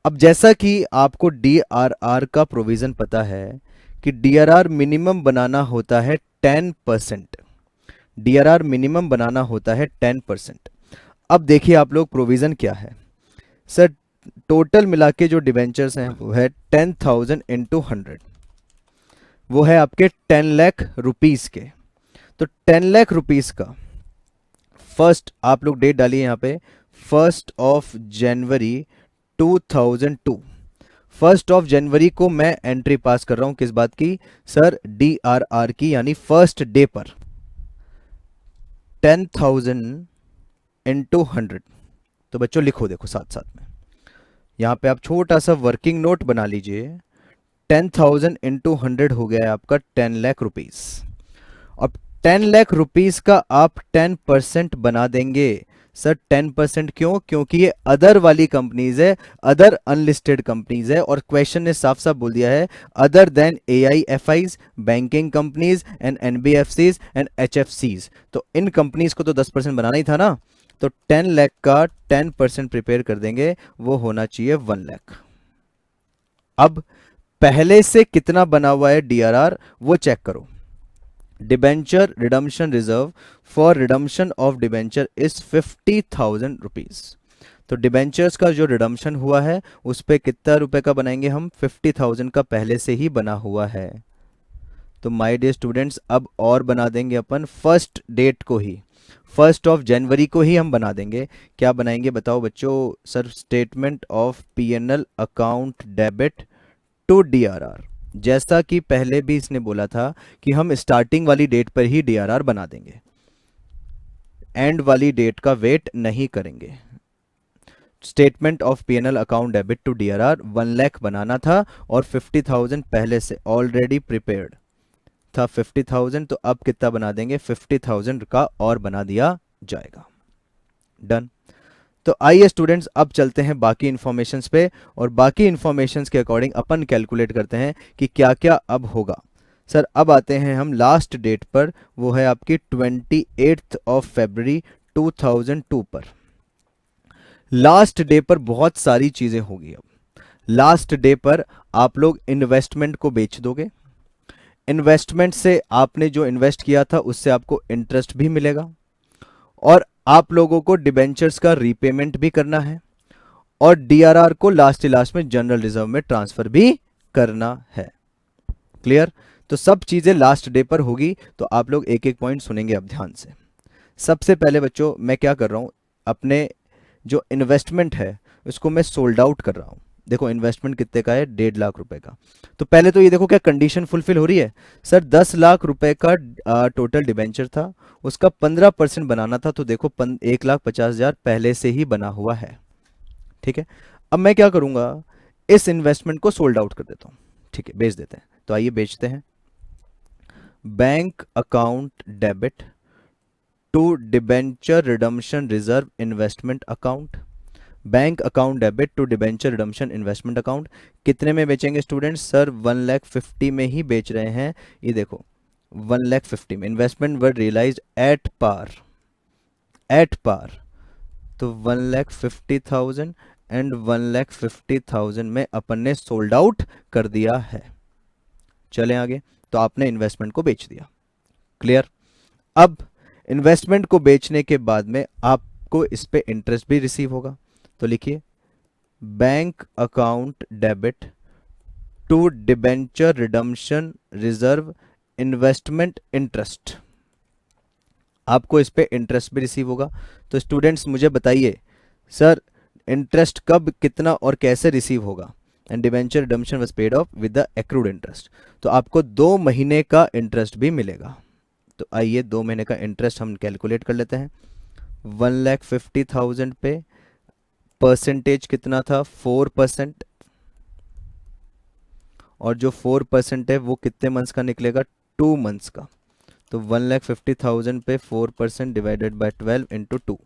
अब जैसा कि आपको DRR का प्रोविजन पता है कि DRR मिनिमम बनाना होता है 10%, DRR मिनिमम बनाना होता है 10%। अब देखिए आप लोग प्रोविजन क्या है सर, टोटल मिला के जो डिबेंचर्स हैं वो है 10,000 इंटू 100, वो है आपके 10 लाख रुपीज के। तो 10 लाख रुपीज का फर्स्ट आप लोग डेट डालिए यहाँ पे 1st of January 2002, 1 जनवरी को मैं एंट्री पास कर रहा हूं किस बात की सर, DRR की, यानी फर्स्ट डे पर 10,000 इंटू 100। तो बच्चों लिखो, देखो साथ साथ में यहाँ पे आप छोटा सा वर्किंग नोट बना लीजिए। 10,000 इंटू 100 हो गया है आपका 10 लाख रुपीज। अब 10 लाख रुपीज का आप 10% बना देंगे। सर 10% क्यों? क्योंकि ये अदर वाली कंपनीज है, अदर अनलिस्टेड कंपनीज है, और क्वेश्चन ने साफ साफ बोल दिया है other than AIFIs, banking companies and NBFCs and HFCs। तो इन कंपनीज को तो 10% बनाना ही था ना, तो 10 लाख का 10% प्रिपेयर कर देंगे, वो होना चाहिए 1 लाख। अब पहले से कितना बना हुआ है DRR वो चेक करो। Debenture redemption reserve for redemption of debenture is 50,000 rupees. तो डिबेंचर्स का जो रिडम्पशन हुआ है उस पे कितना रुपए का बनाएंगे हम? 50,000 का पहले से ही बना हुआ है। तो माय डियर स्टूडेंट्स अब और बना देंगे अपन फर्स्ट डेट को ही, 1 जनवरी को ही हम बना देंगे। क्या बनाएंगे बताओ बच्चों? Sir statement of PNL account debit to DRR। जैसा कि पहले भी इसने बोला था कि हम स्टार्टिंग वाली डेट पर ही DRR बना देंगे, एंड वाली डेट का वेट नहीं करेंगे। Statement of PNL account debit to DRR 1 lakh बनाना था और 50,000 पहले से ऑलरेडी प्रिपेयर्ड था 50,000, तो अब कितना बना देंगे? 50,000 का और बना दिया जाएगा। डन। तो आइए स्टूडेंट्स अब चलते हैं बाकी इंफॉर्मेशंस पे, और बाकी इंफॉर्मेशंस के अकॉर्डिंग अपन कैलकुलेट करते हैं कि क्या क्या अब होगा। सर अब आते हैं हम लास्ट डेट पर, वो है आपकी 28 फरवरी 2002 पर। लास्ट डे पर बहुत सारी चीजें होगी। अब लास्ट डे पर आप लोग इन्वेस्टमेंट को बेच दोगे। इन्वेस्टमेंट से आपने जो इन्वेस्ट किया था उससे आपको इंटरेस्ट भी मिलेगा, और आप लोगों को डिबेंचर्स का रीपेमेंट भी करना है, और DRR को लास्ट में जनरल रिजर्व में ट्रांसफर भी करना है। क्लियर? तो सब चीजें लास्ट डे पर होगी। तो आप लोग एक एक पॉइंट सुनेंगे अब ध्यान से। सबसे पहले बच्चों मैं क्या कर रहा हूं, अपने जो इन्वेस्टमेंट है उसको मैं सोल्ड आउट कर रहा हूं। देखो इन्वेस्टमेंट कितने का है? 1.5 लाख रुपए का। तो पहले तो ये देखो क्या कंडीशन फुलफिल हो रही है। सर 10 लाख रुपए का टोटल डिबेंचर था, उसका 15% बनाना था, तो देखो 1,50,000 पहले से ही बना हुआ है। ठीक है, अब मैं क्या करूंगा, इस इन्वेस्टमेंट को सोल्ड आउट कर देता हूं। ठीक है, बेच देते हैं। तो आइए बेचते हैं। Bank account debit to debenture redemption reserve investment account. Bank account debit to debenture redemption investment account. कितने में बेचेंगे स्टूडेंट्स? सर 1,50,000 में ही बेच रहे हैं। ये देखो 1,50,000 में investment were realised at par, at par. तो 1,50,000 एंड 1,50,000 में अपन ने सोल्ड आउट कर दिया है। चलें आगे। तो आपने इन्वेस्टमेंट को बेच दिया। क्लियर? अब इन्वेस्टमेंट को बेचने के बाद में आपको इस पे इंटरेस्ट भी रिसीव होगा। तो लिखिए bank account debit to debenture redemption reserve investment interest. आपको इस पे इंटरेस्ट भी रिसीव होगा। तो स्टूडेंट्स मुझे बताइए सर इंटरेस्ट कब, कितना और कैसे रिसीव होगा? And debenture redemption was paid of with the accrued interest. तो आपको 2 महीने का इंटरेस्ट भी मिलेगा। तो आइए 2 महीने का इंटरेस्ट हम कैलकुलेट कर लेते हैं। 1,50,000 पे परसेंटेज कितना था? 4%, और जो 4% है वो कितने मंथ्स का निकलेगा? 2 मंथ्स का। तो 1,50,000 पे 4% डिवाइडेड बाय 12 इंटू 2,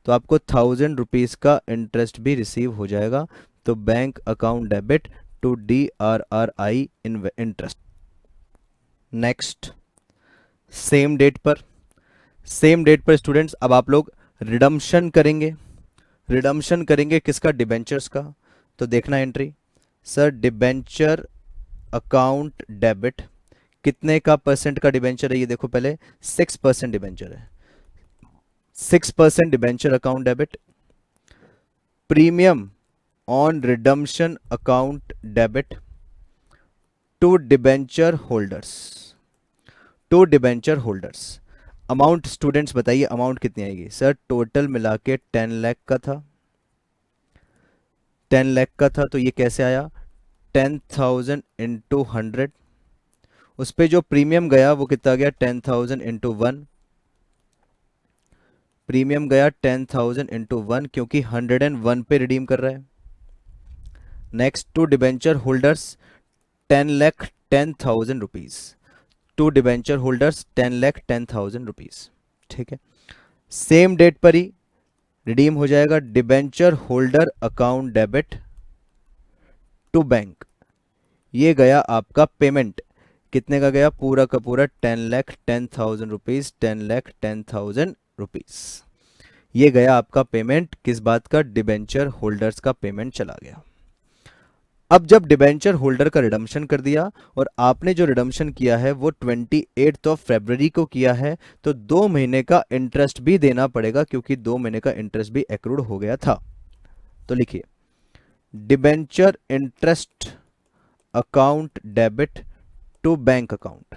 तो आपको 1,000 रुपीज का इंटरेस्ट भी रिसीव हो जाएगा। तो bank account debit to DRRI interest. Next same date पर, सेम डेट पर स्टूडेंट्स अब आप लोग रिडम्पशन करेंगे। रिडम्पशन करेंगे किसका? डिबेंचर्स का। तो देखना entry, sir debenture account debit कितने का परसेंट का डिबेंचर है? ये देखो पहले 6% डिबेंचर है, 6% debenture account debit. Premium on redemption account debit to debenture holders, to debenture holders. Amount students बताइए अमाउंट कितनी आएगी? सर टोटल मिला के 10 लाख का था, 10 लाख का था। तो ये कैसे आया? 10,000 इंटू 100, उस पे जो प्रीमियम गया वो कितना गया 10,000 इंटू 1, प्रीमियम गया 10,000 इंटू 1 क्योंकि 101 पे रिडीम कर रहा है। Next to debenture holders 10,10,000 rupees, to debenture holders 10,10,000 rupees, ठीक है। सेम डेट पर ही रिडीम हो जाएगा debenture holder account debit to bank, ये गया आपका पेमेंट, कितने का गया पूरा का पूरा 10,10,000 रुपीज, 10,10,000 रुपीज, ये गया आपका पेमेंट, किस बात का, डिबेंचर होल्डर्स का पेमेंट चला गया। अब जब डिबेंचर होल्डर का रिडम्पशन कर दिया और आपने जो रिडम्पशन किया है वो 28 फरवरी को किया है, तो 2 महीने का इंटरेस्ट भी देना पड़ेगा क्योंकि 2 महीने का इंटरेस्ट भी एक्रूड हो गया था। तो लिखिए debenture interest account debit to bank account,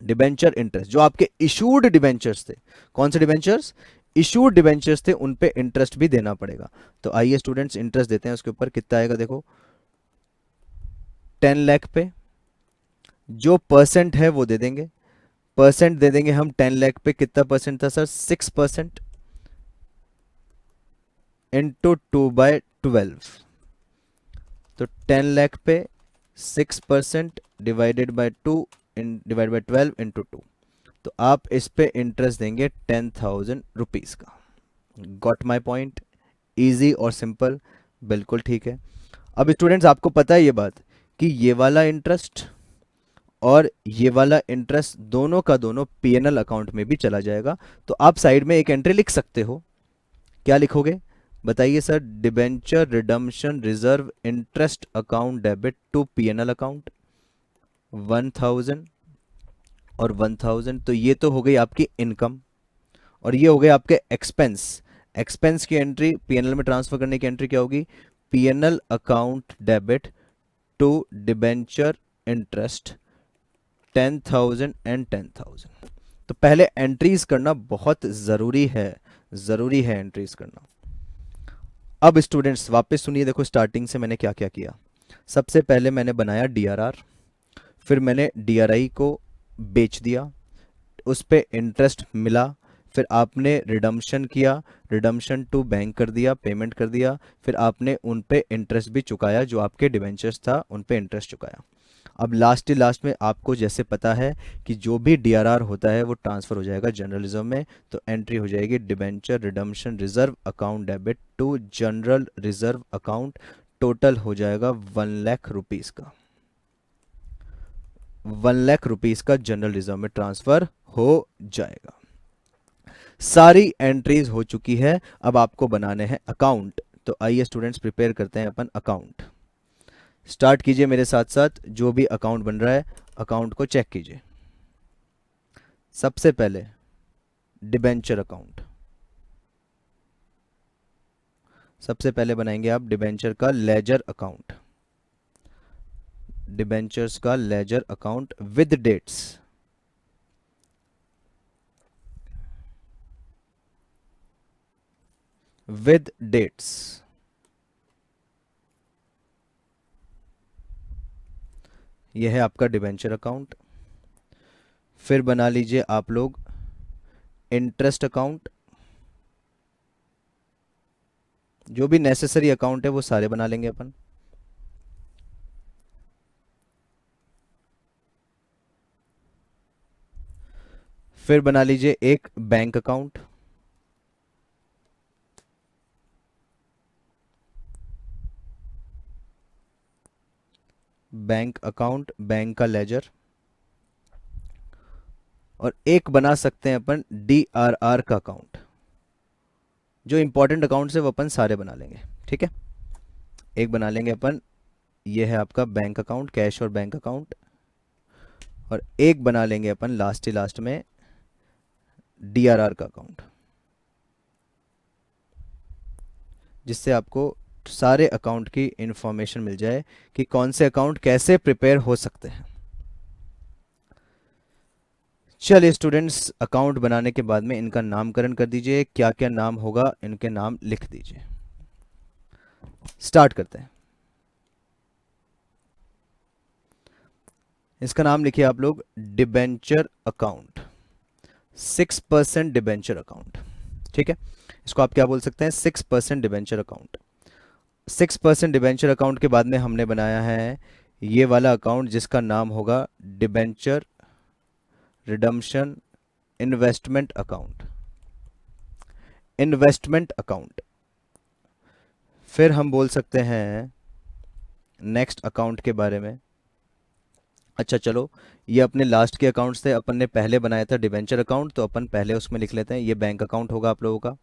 debenture interest जो आपके इशूड डिबेंचर्स थे, कौन से डिबेंचर्स, इशूड डिबेंचर्स थे, उन पे इंटरेस्ट भी देना पड़ेगा। तो आइए स्टूडेंट्स इंटरेस्ट देते हैं, उसके ऊपर कितना आएगा देखो 10 लाख पे, जो परसेंट है वो दे देंगे, परसेंट दे देंगे हम 10 लाख पे, कितना परसेंट था सर 6% इंटू 2/12, तो 10 लाख पे 6% divided by 2 divide by 12 into 2, तो आप इस पे इंटरेस्ट देंगे 10,000 रुपीज का। गॉट माई पॉइंट, इजी और सिंपल, बिल्कुल ठीक है। अब स्टूडेंट्स आपको पता है ये बात कि ये वाला इंटरेस्ट और ये वाला इंटरेस्ट दोनों का दोनों पीएनएल अकाउंट में भी चला जाएगा, तो आप साइड में एक एंट्री लिख सकते हो, क्या लिखोगे बताइए sir, debenture redemption reserve interest account debit to PNL account 1,000 और 1,000, तो ये तो हो गई आपकी इनकम और ये हो गए आपके एक्सपेंस। एक्सपेंस की एंट्री पीएनएल में ट्रांसफर करने की एंट्री क्या होगी, PNL account debit to debenture interest 10,000 and 10,000। तो पहले एंट्रीज करना बहुत ज़रूरी है, ज़रूरी है एंट्रीज करना। अब स्टूडेंट्स वापस सुनिए, देखो स्टार्टिंग से मैंने क्या क्या किया। सबसे पहले मैंने बनाया डीआरआर, फिर मैंने डीआरआई को बेच दिया, उस पे इंटरेस्ट मिला, फिर आपने रिडम्पशन किया, रिडम्पशन टू बैंक कर दिया, पेमेंट कर दिया, फिर आपने उन पे इंटरेस्ट भी चुकाया, जो आपके डिबेंचर्स था उन पे इंटरेस्ट चुकाया। अब लास्ट में आपको जैसे पता है कि जो भी डीआरआर होता है वो ट्रांसफर हो जाएगा जर्नलिज्म में, तो एंट्री हो जाएगी debenture redemption reserve account debit to general reserve account, total हो जाएगा 1,00,000 रुपीज का, 1,00,000 रुपीज का जनरल रिजर्व में ट्रांसफर हो जाएगा। सारी एंट्रीज हो चुकी है, अब आपको बनाने हैं अकाउंट। तो आइए स्टूडेंट्स प्रिपेयर करते हैं अपन अकाउंट। स्टार्ट कीजिए मेरे साथ साथ, जो भी अकाउंट बन रहा है अकाउंट को चेक कीजिए। सबसे पहले डिबेंचर अकाउंट, सबसे पहले बनाएंगे आप डिबेंचर का लेजर अकाउंट, डिबेंचर्स का ledger account with dates, with dates, यह है आपका डिबेंचर अकाउंट। फिर बना लीजिए आप लोग इंटरेस्ट अकाउंट, जो भी नेसेसरी अकाउंट है वो सारे बना लेंगे अपन। फिर बना लीजिए एक bank account, bank account, bank का लेजर, और एक बना सकते हैं अपन डीआरआर का अकाउंट। जो इंपॉर्टेंट अकाउंट है वो अपन सारे बना लेंगे, ठीक है। एक बना लेंगे अपन, ये है आपका बैंक अकाउंट, कैश और बैंक अकाउंट, और एक बना लेंगे अपन लास्ट में डीआरआर का अकाउंट, जिससे आपको सारे अकाउंट की इंफॉर्मेशन मिल जाए कि कौन से अकाउंट कैसे प्रिपेयर हो सकते हैं। चलिए स्टूडेंट्स, अकाउंट बनाने के बाद में इनका नामकरण कर दीजिए, क्या क्या नाम होगा इनके नाम लिख दीजिए। स्टार्ट करते हैं। इसका नाम लिखिए आप लोग डिबेंचर अकाउंट, 6% डिबेंचर अकाउंट। ठीक है, इसको आप क्या बोल सकते हैं, 6% डिबेंचर अकाउंट। 6% डिबेंचर अकाउंट के बाद में हमने बनाया है ये वाला अकाउंट जिसका नाम होगा debenture redemption investment account, investment account. फिर हम बोल सकते हैं नेक्स्ट अकाउंट के बारे में। अच्छा चलो, ये अपने लास्ट के अकाउंट्स थे, अपन ने पहले बनाया था डिबेंचर अकाउंट, तो अपन पहले उसमें लिख लेते हैं, ये बैंक अकाउंट होगा आप लोगों का।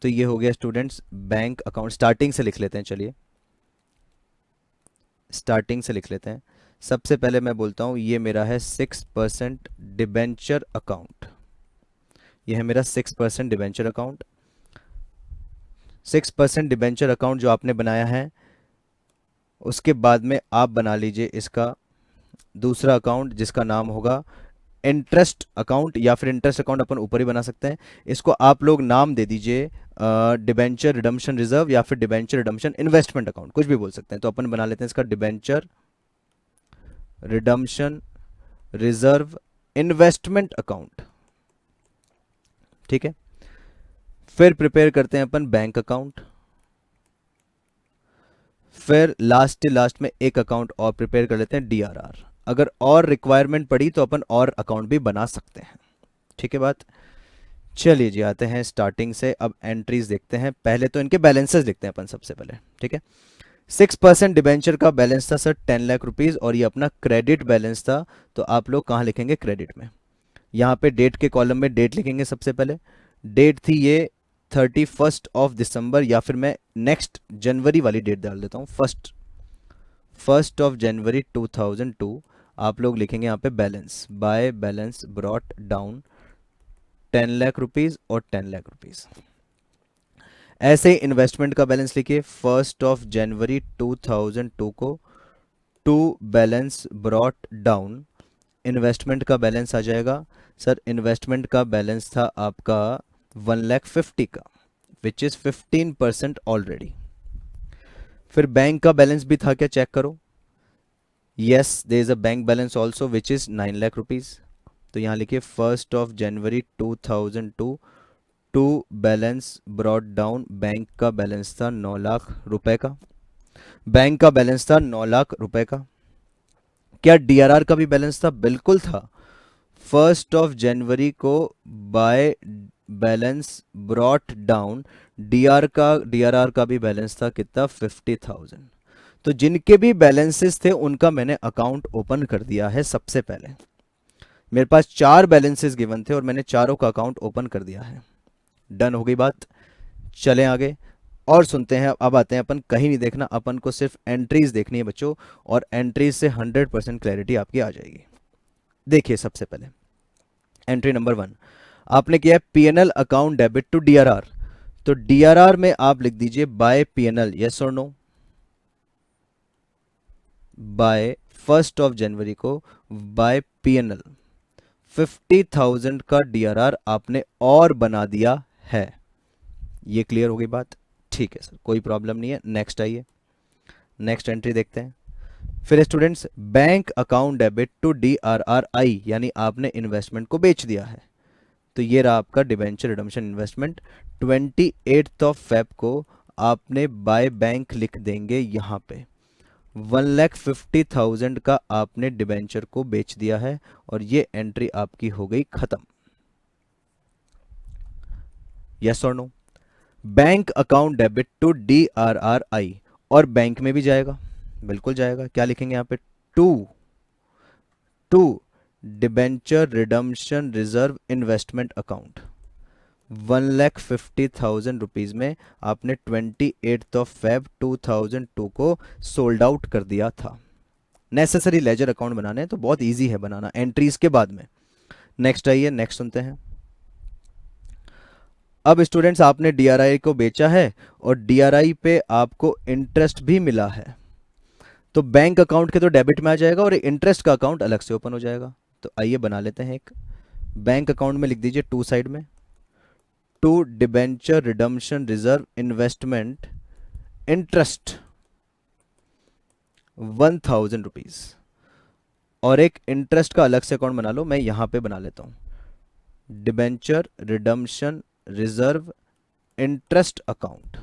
तो ये हो गया स्टूडेंट्स बैंक अकाउंट, स्टार्टिंग से लिख लेते हैं, चलिए स्टार्टिंग से लिख लेते हैं। सबसे पहले मैं बोलता हूँ ये मेरा है 6% डिबेंचर अकाउंट, ये है मेरा 6% डिबेंचर अकाउंट। 6% डिबेंचर अकाउंट जो आपने बनाया है, उसके बाद में आप बना लीजिए इसका दूसरा अकाउंट जिसका नाम होगा इंटरेस्ट अकाउंट, या फिर इंटरेस्ट अकाउंट अपन ऊपर ही बना सकते हैं। इसको आप लोग नाम दे दीजिए डिबेंचर रिडम्पशन रिजर्व या फिर डिबेंचर रिडम्पशन इन्वेस्टमेंट अकाउंट, कुछ भी बोल सकते हैं। तो अपन बना लेते हैं इसका debenture redemption reserve investment account. ठीक है, फिर प्रिपेयर करते हैं अपन बैंक अकाउंट। फिर लास्ट में एक अकाउंट और प्रिपेयर कर लेते हैं डीआरआर। अगर और रिक्वायरमेंट पड़ी तो अपन और अकाउंट भी बना सकते हैं। ठीक है बात। चलिए जी, आते हैं स्टार्टिंग से, अब एंट्रीज देखते हैं। पहले तो इनके बैलेंसेस लिखते हैं अपन सबसे पहले। ठीक है, 6% डिबेंचर का बैलेंस था सर 10 लाख रुपीज, और ये अपना क्रेडिट बैलेंस था। तो आप लोग कहाँ लिखेंगे, क्रेडिट में। यहाँ पे डेट के कॉलम में डेट लिखेंगे सबसे पहले। डेट थी ये 31 दिसंबर, या फिर मैं नेक्स्ट जनवरी वाली डेट डाल देता हूँ, फर्स्ट ऑफ जनवरी 2002। आप लोग लिखेंगे यहाँ पे balance, by balance brought down 10 lakh rupees और 10 लाख रुपीज। ऐसे ही इन्वेस्टमेंट का बैलेंस लिखिए, 1 जनवरी 2002 को to balance brought down, investment का बैलेंस आ जाएगा सर, इन्वेस्टमेंट का बैलेंस था आपका 1,50,000 का, विच इज 15% ऑलरेडी। फिर बैंक का बैलेंस भी था क्या, चेक करो। Yes, there is a bank balance also which is 9 lakh rupees. तो यहाँ लिखिए 1 जनवरी 2002 to balance brought down, bank का बैलेंस था 9 लाख रुपए का, बैंक का बैलेंस था 9 लाख रुपए का। क्या डीआरआर का भी बैलेंस था, बिल्कुल था। 1 जनवरी को by balance brought down, DRR का भी बैलेंस था कितना, 50,000। तो जिनके भी बैलेंसेस थे उनका मैंने अकाउंट ओपन कर दिया है सबसे पहले। मेरे पास 4 बैलेंसेस गिवन थे और मैंने चारों का अकाउंट ओपन कर दिया है। डन हो गई बात। चलें आगे और सुनते हैं। अब आते हैं, अपन कहीं नहीं देखना, अपन को सिर्फ एंट्रीज देखनी है बच्चों, और एंट्रीज से 100% क्लैरिटी आपकी आ जाएगी। देखिए सबसे पहले एंट्री नंबर 1 आपने किया है PNL account debit to DRR. तो डीआरआर में आप लिख दीजिए बाय पीएनएल, यस और नो। बाय 1 जनवरी को बाय पीएनएल 50,000 का डीआरआर आपने और बना दिया है। ये क्लियर हो गई बात, ठीक है सर, कोई प्रॉब्लम नहीं है। नेक्स्ट आइए, नेक्स्ट एंट्री देखते हैं। फिर students bank account debit to DRRI, यानी आपने इन्वेस्टमेंट को बेच दिया है। तो ये रहा आपका डिबेंचर रिडम्पशन इन्वेस्टमेंट। 28 Feb को आपने बाय बैंक लिख देंगे यहाँ पे। 1,50,000 का आपने डिबेंचर को बेच दिया है, और ये एंट्री आपकी हो गई खत्म। यस और no. Bank account debit to DRRI, और बैंक में भी जाएगा, बिल्कुल जाएगा। क्या लिखेंगे यहाँ पे, to debenture redemption reserve investment account. 1,50,000 rupees में आपने 28 Feb 2002 को सोल्ड आउट कर दिया था। नेसेसरी लेजर अकाउंट बनाने हैं तो बहुत इजी है बनाना एंट्रीज के बाद में। नेक्स्ट आइए, नेक्स्ट सुनते हैं। अब स्टूडेंट्स आपने डीआरआई को बेचा है और डीआरआई पे आपको इंटरेस्ट भी मिला है, तो बैंक अकाउंट के तो डेबिट में आ जाएगा और इंटरेस्ट का अकाउंट अलग से ओपन हो जाएगा। तो आइए बना लेते हैं एक बैंक अकाउंट में लिख दीजिए टू साइड में, to debenture redemption reserve investment interest ₹1000 और एक इंटरेस्ट का अलग से अकाउंट बना लो, मैं यहाँ पे बना लेता हूँ, debenture redemption reserve interest account,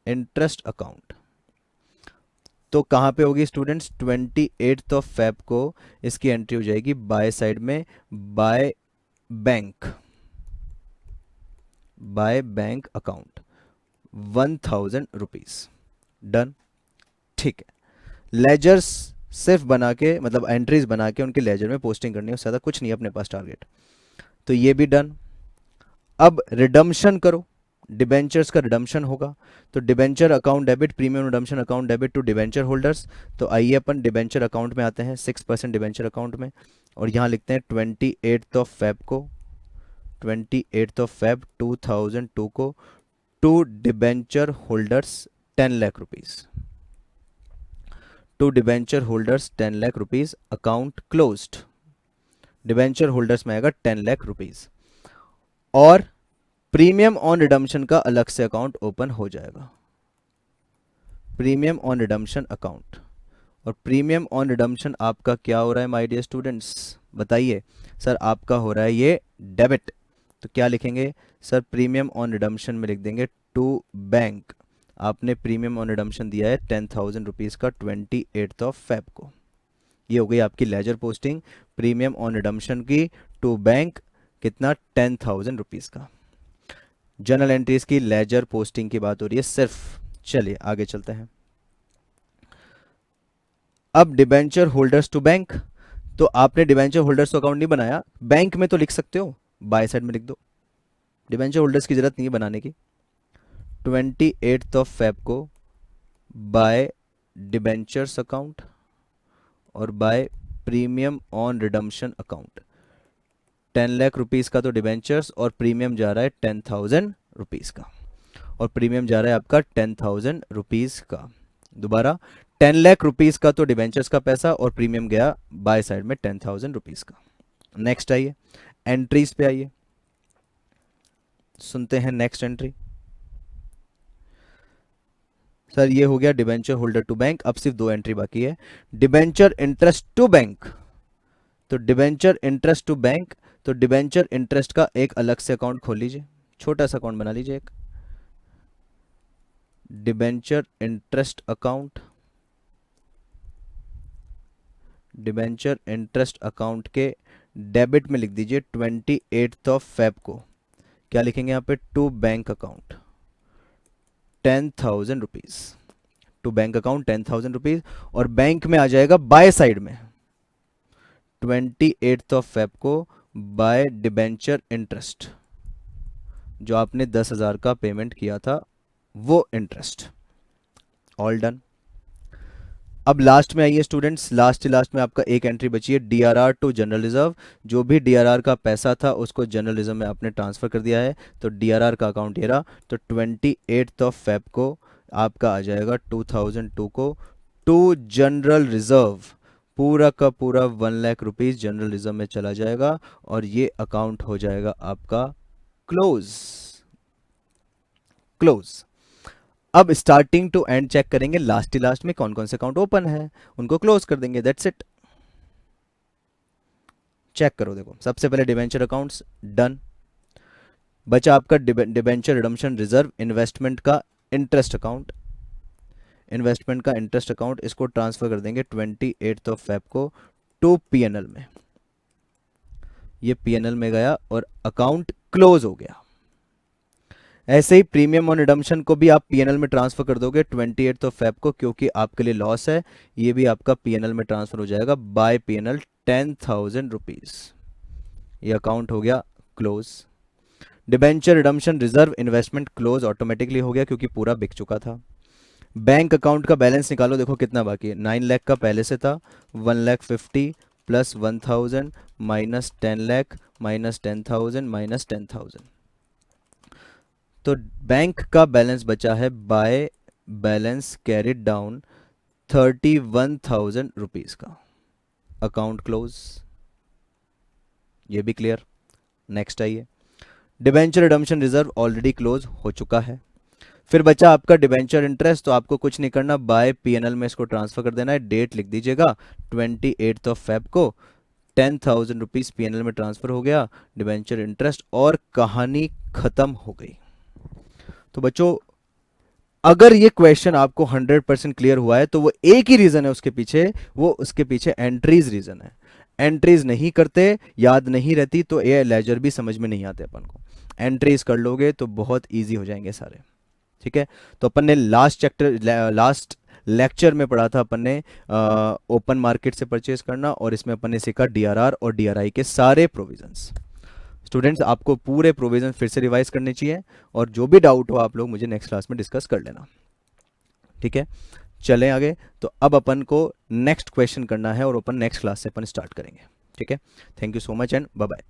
interest account. तो कहाँ पे होगी स्टूडेंट्स, 28 को इसकी एंट्री हो जाएगी बाय साइड में, by bank, by bank account, ₹1000। Done, ठीक है। लेजर्स सिर्फ बना के, मतलब एंट्रीज बना के उनके लेजर में पोस्टिंग करनी है, उससे ज़्यादा कुछ नहीं है अपने पास टारगेट। तो ये भी डन। अब रिडम्पशन करो, डिबेंचर्स का रिडम्पशन होगा, तो debenture account debit, premium redemption account debit to debenture holders. तो आइए अपन डिबेंचर अकाउंट में आते हैं, 6% डिबेंचर अकाउंट में, और यहाँ लिखते हैं 28 को, 28 2002 को, to debenture holders 10 lakh rupees, to debenture holders 10 lakh rupees, account closed. Debenture holders में आएगा 10 लाख रुपीज़, और प्रीमियम ऑन रिडम्पशन का अलग से अकाउंट ओपन हो जाएगा, प्रीमियम ऑन रिडम्पशन अकाउंट। और प्रीमियम ऑन रिडम्पशन आपका क्या हो रहा है माय डियर स्टूडेंट्स, बताइए। सर आपका हो रहा है ये डेबिट, तो क्या लिखेंगे सर, प्रीमियम ऑन रिडम्पशन में लिख देंगे टू बैंक। आपने प्रीमियम ऑन रिडम्पशन दिया है 10,000 रुपीज़ का 28 को। ये हो गई आपकी ledger posting premium on redemption की टू बैंक, कितना, 10,000 रुपीज़ का। जर्नल एंट्रीज की लेजर पोस्टिंग की बात हो रही है सिर्फ। चलिए आगे चलते हैं। अब डिबेंचर होल्डर्स टू बैंक, तो आपने डिबेंचर होल्डर्स तो अकाउंट नहीं बनाया, बैंक में तो लिख सकते हो, बाय साइड में लिख दो, डिबेंचर होल्डर्स की जरूरत नहीं है बनाने की। 28 को बाय डिबेंचर्स अकाउंट और by premium on redemption account. 10 lakh rupees का तो डिबेंचर्स, और प्रीमियम जा रहा है 10,000 रुपीज़ का, और प्रीमियम जा रहा है आपका 10,000 रुपीज़ का। दोबारा, 10 लाख रुपीज़ का तो डिबेंचर्स का पैसा, और प्रीमियम गया बाय साइड में 10,000 रुपीज़ का। नेक्स्ट आइए, एंट्रीज पे आइए, सुनते हैं नेक्स्ट एंट्री। सर ये हो गया डिबेंचर होल्डर टू बैंक, अब सिर्फ दो एंट्री बाकी है, डिबेंचर इंटरेस्ट टू बैंक। तो डिबेंचर इंटरेस्ट टू बैंक, तो डिबेंचर इंटरेस्ट का एक अलग से अकाउंट खोल लीजिए, छोटा सा अकाउंट बना लीजिए एक, debenture interest account, debenture interest account के डेबिट में लिख दीजिए 28 को, क्या लिखेंगे यहाँ पे, to bank account 10,000 rupees, to bank account 10,000 rupees, और बैंक में आ जाएगा बाय साइड में 28 को बाय डिबेंचर इंटरेस्ट, जो आपने 10,000 का पेमेंट किया था वो इंटरेस्ट। All done. अब लास्ट में आइए स्टूडेंट्स, लास्ट में आपका एक एंट्री बची है, डीआरआर टू जनरल रिजर्व। जो भी डीआरआर का पैसा था उसको जनरल रिजर्व में आपने ट्रांसफर कर दिया है, तो डीआरआर का अकाउंट ये रहा। तो 28 को आपका आ जाएगा 2002 को टू जनरल रिजर्व, पूरा का पूरा 1 लाख रुपीज़ जनरल रिजर्व में चला जाएगा, और ये अकाउंट हो जाएगा आपका क्लोज, क्लोज। अब स्टार्टिंग टू एंड चेक करेंगे, लास्ट ही लास्ट में कौन कौन से अकाउंट ओपन है उनको क्लोज कर देंगे, दैट्स इट। चेक करो, देखो सबसे पहले डिबेंचर अकाउंट्स डन, बचा आपका डिबेंचर रिडम्पशन रिजर्व इन्वेस्टमेंट का इंटरेस्ट अकाउंट, इन्वेस्टमेंट का इंटरेस्ट अकाउंट, इसको ट्रांसफर कर देंगे 28 को टू पीएनएल में, ये पीएनएल में गया और अकाउंट क्लोज हो गया। ऐसे ही प्रीमियम ऑन रिडम्पशन को भी आप पीएनएल में ट्रांसफर कर दोगे 28 को, क्योंकि आपके लिए लॉस है, ये भी आपका पीएनएल में ट्रांसफर हो जाएगा बाय पीएनएल 10,000 रुपीज़, ये अकाउंट हो गया close. Debenture redemption reserve investment close automatically हो गया क्योंकि पूरा बिक चुका था। बैंक अकाउंट का बैलेंस निकालो, देखो कितना बाकी है, 9 लाख का पहले से था, 1,50,000 plus 1,000 minus 10 lakh minus 10,000 minus 10,000, तो बैंक का बैलेंस बचा है by balance carried down 31,000 rupees का, अकाउंट क्लोज, ये भी क्लियर। नेक्स्ट आइए, debenture redemption reserve already close हो चुका है, फिर बचा आपका डिबेंचर इंटरेस्ट, तो आपको कुछ नहीं करना, बाय पीएनएल में इसको ट्रांसफर कर देना है। डेट लिख दीजिएगा 28 फेब को 10,000 रुपीज़ पीएनएल में ट्रांसफर हो गया डिबेंचर इंटरेस्ट, और कहानी खत्म हो गई। तो बच्चों अगर ये क्वेश्चन आपको 100% क्लियर हुआ है तो वो एक ही रीजन है उसके पीछे, वो उसके पीछे एंट्रीज रीजन है। एंट्रीज नहीं करते, याद नहीं रहती, तो ये लेजर भी समझ में नहीं आते अपन को। एंट्रीज कर लोगे तो बहुत इजी हो जाएंगे सारे। ठीक है, तो अपन ने लास्ट लेक्चर में पढ़ा था अपन ने ओपन मार्केट से परचेज करना, और इसमें अपन ने सीखा डीआरआर और डीआरआई के सारे प्रोविजंस। स्टूडेंट्स आपको पूरे प्रोविजन फिर से रिवाइज करने चाहिए, और जो भी डाउट हो आप लोग मुझे नेक्स्ट क्लास में डिस्कस कर लेना। ठीक है, चलें आगे। तो अब अपन को नेक्स्ट क्वेश्चन करना है, और अपन नेक्स्ट क्लास से अपन स्टार्ट करेंगे। ठीक है, thank you so much and bye bye.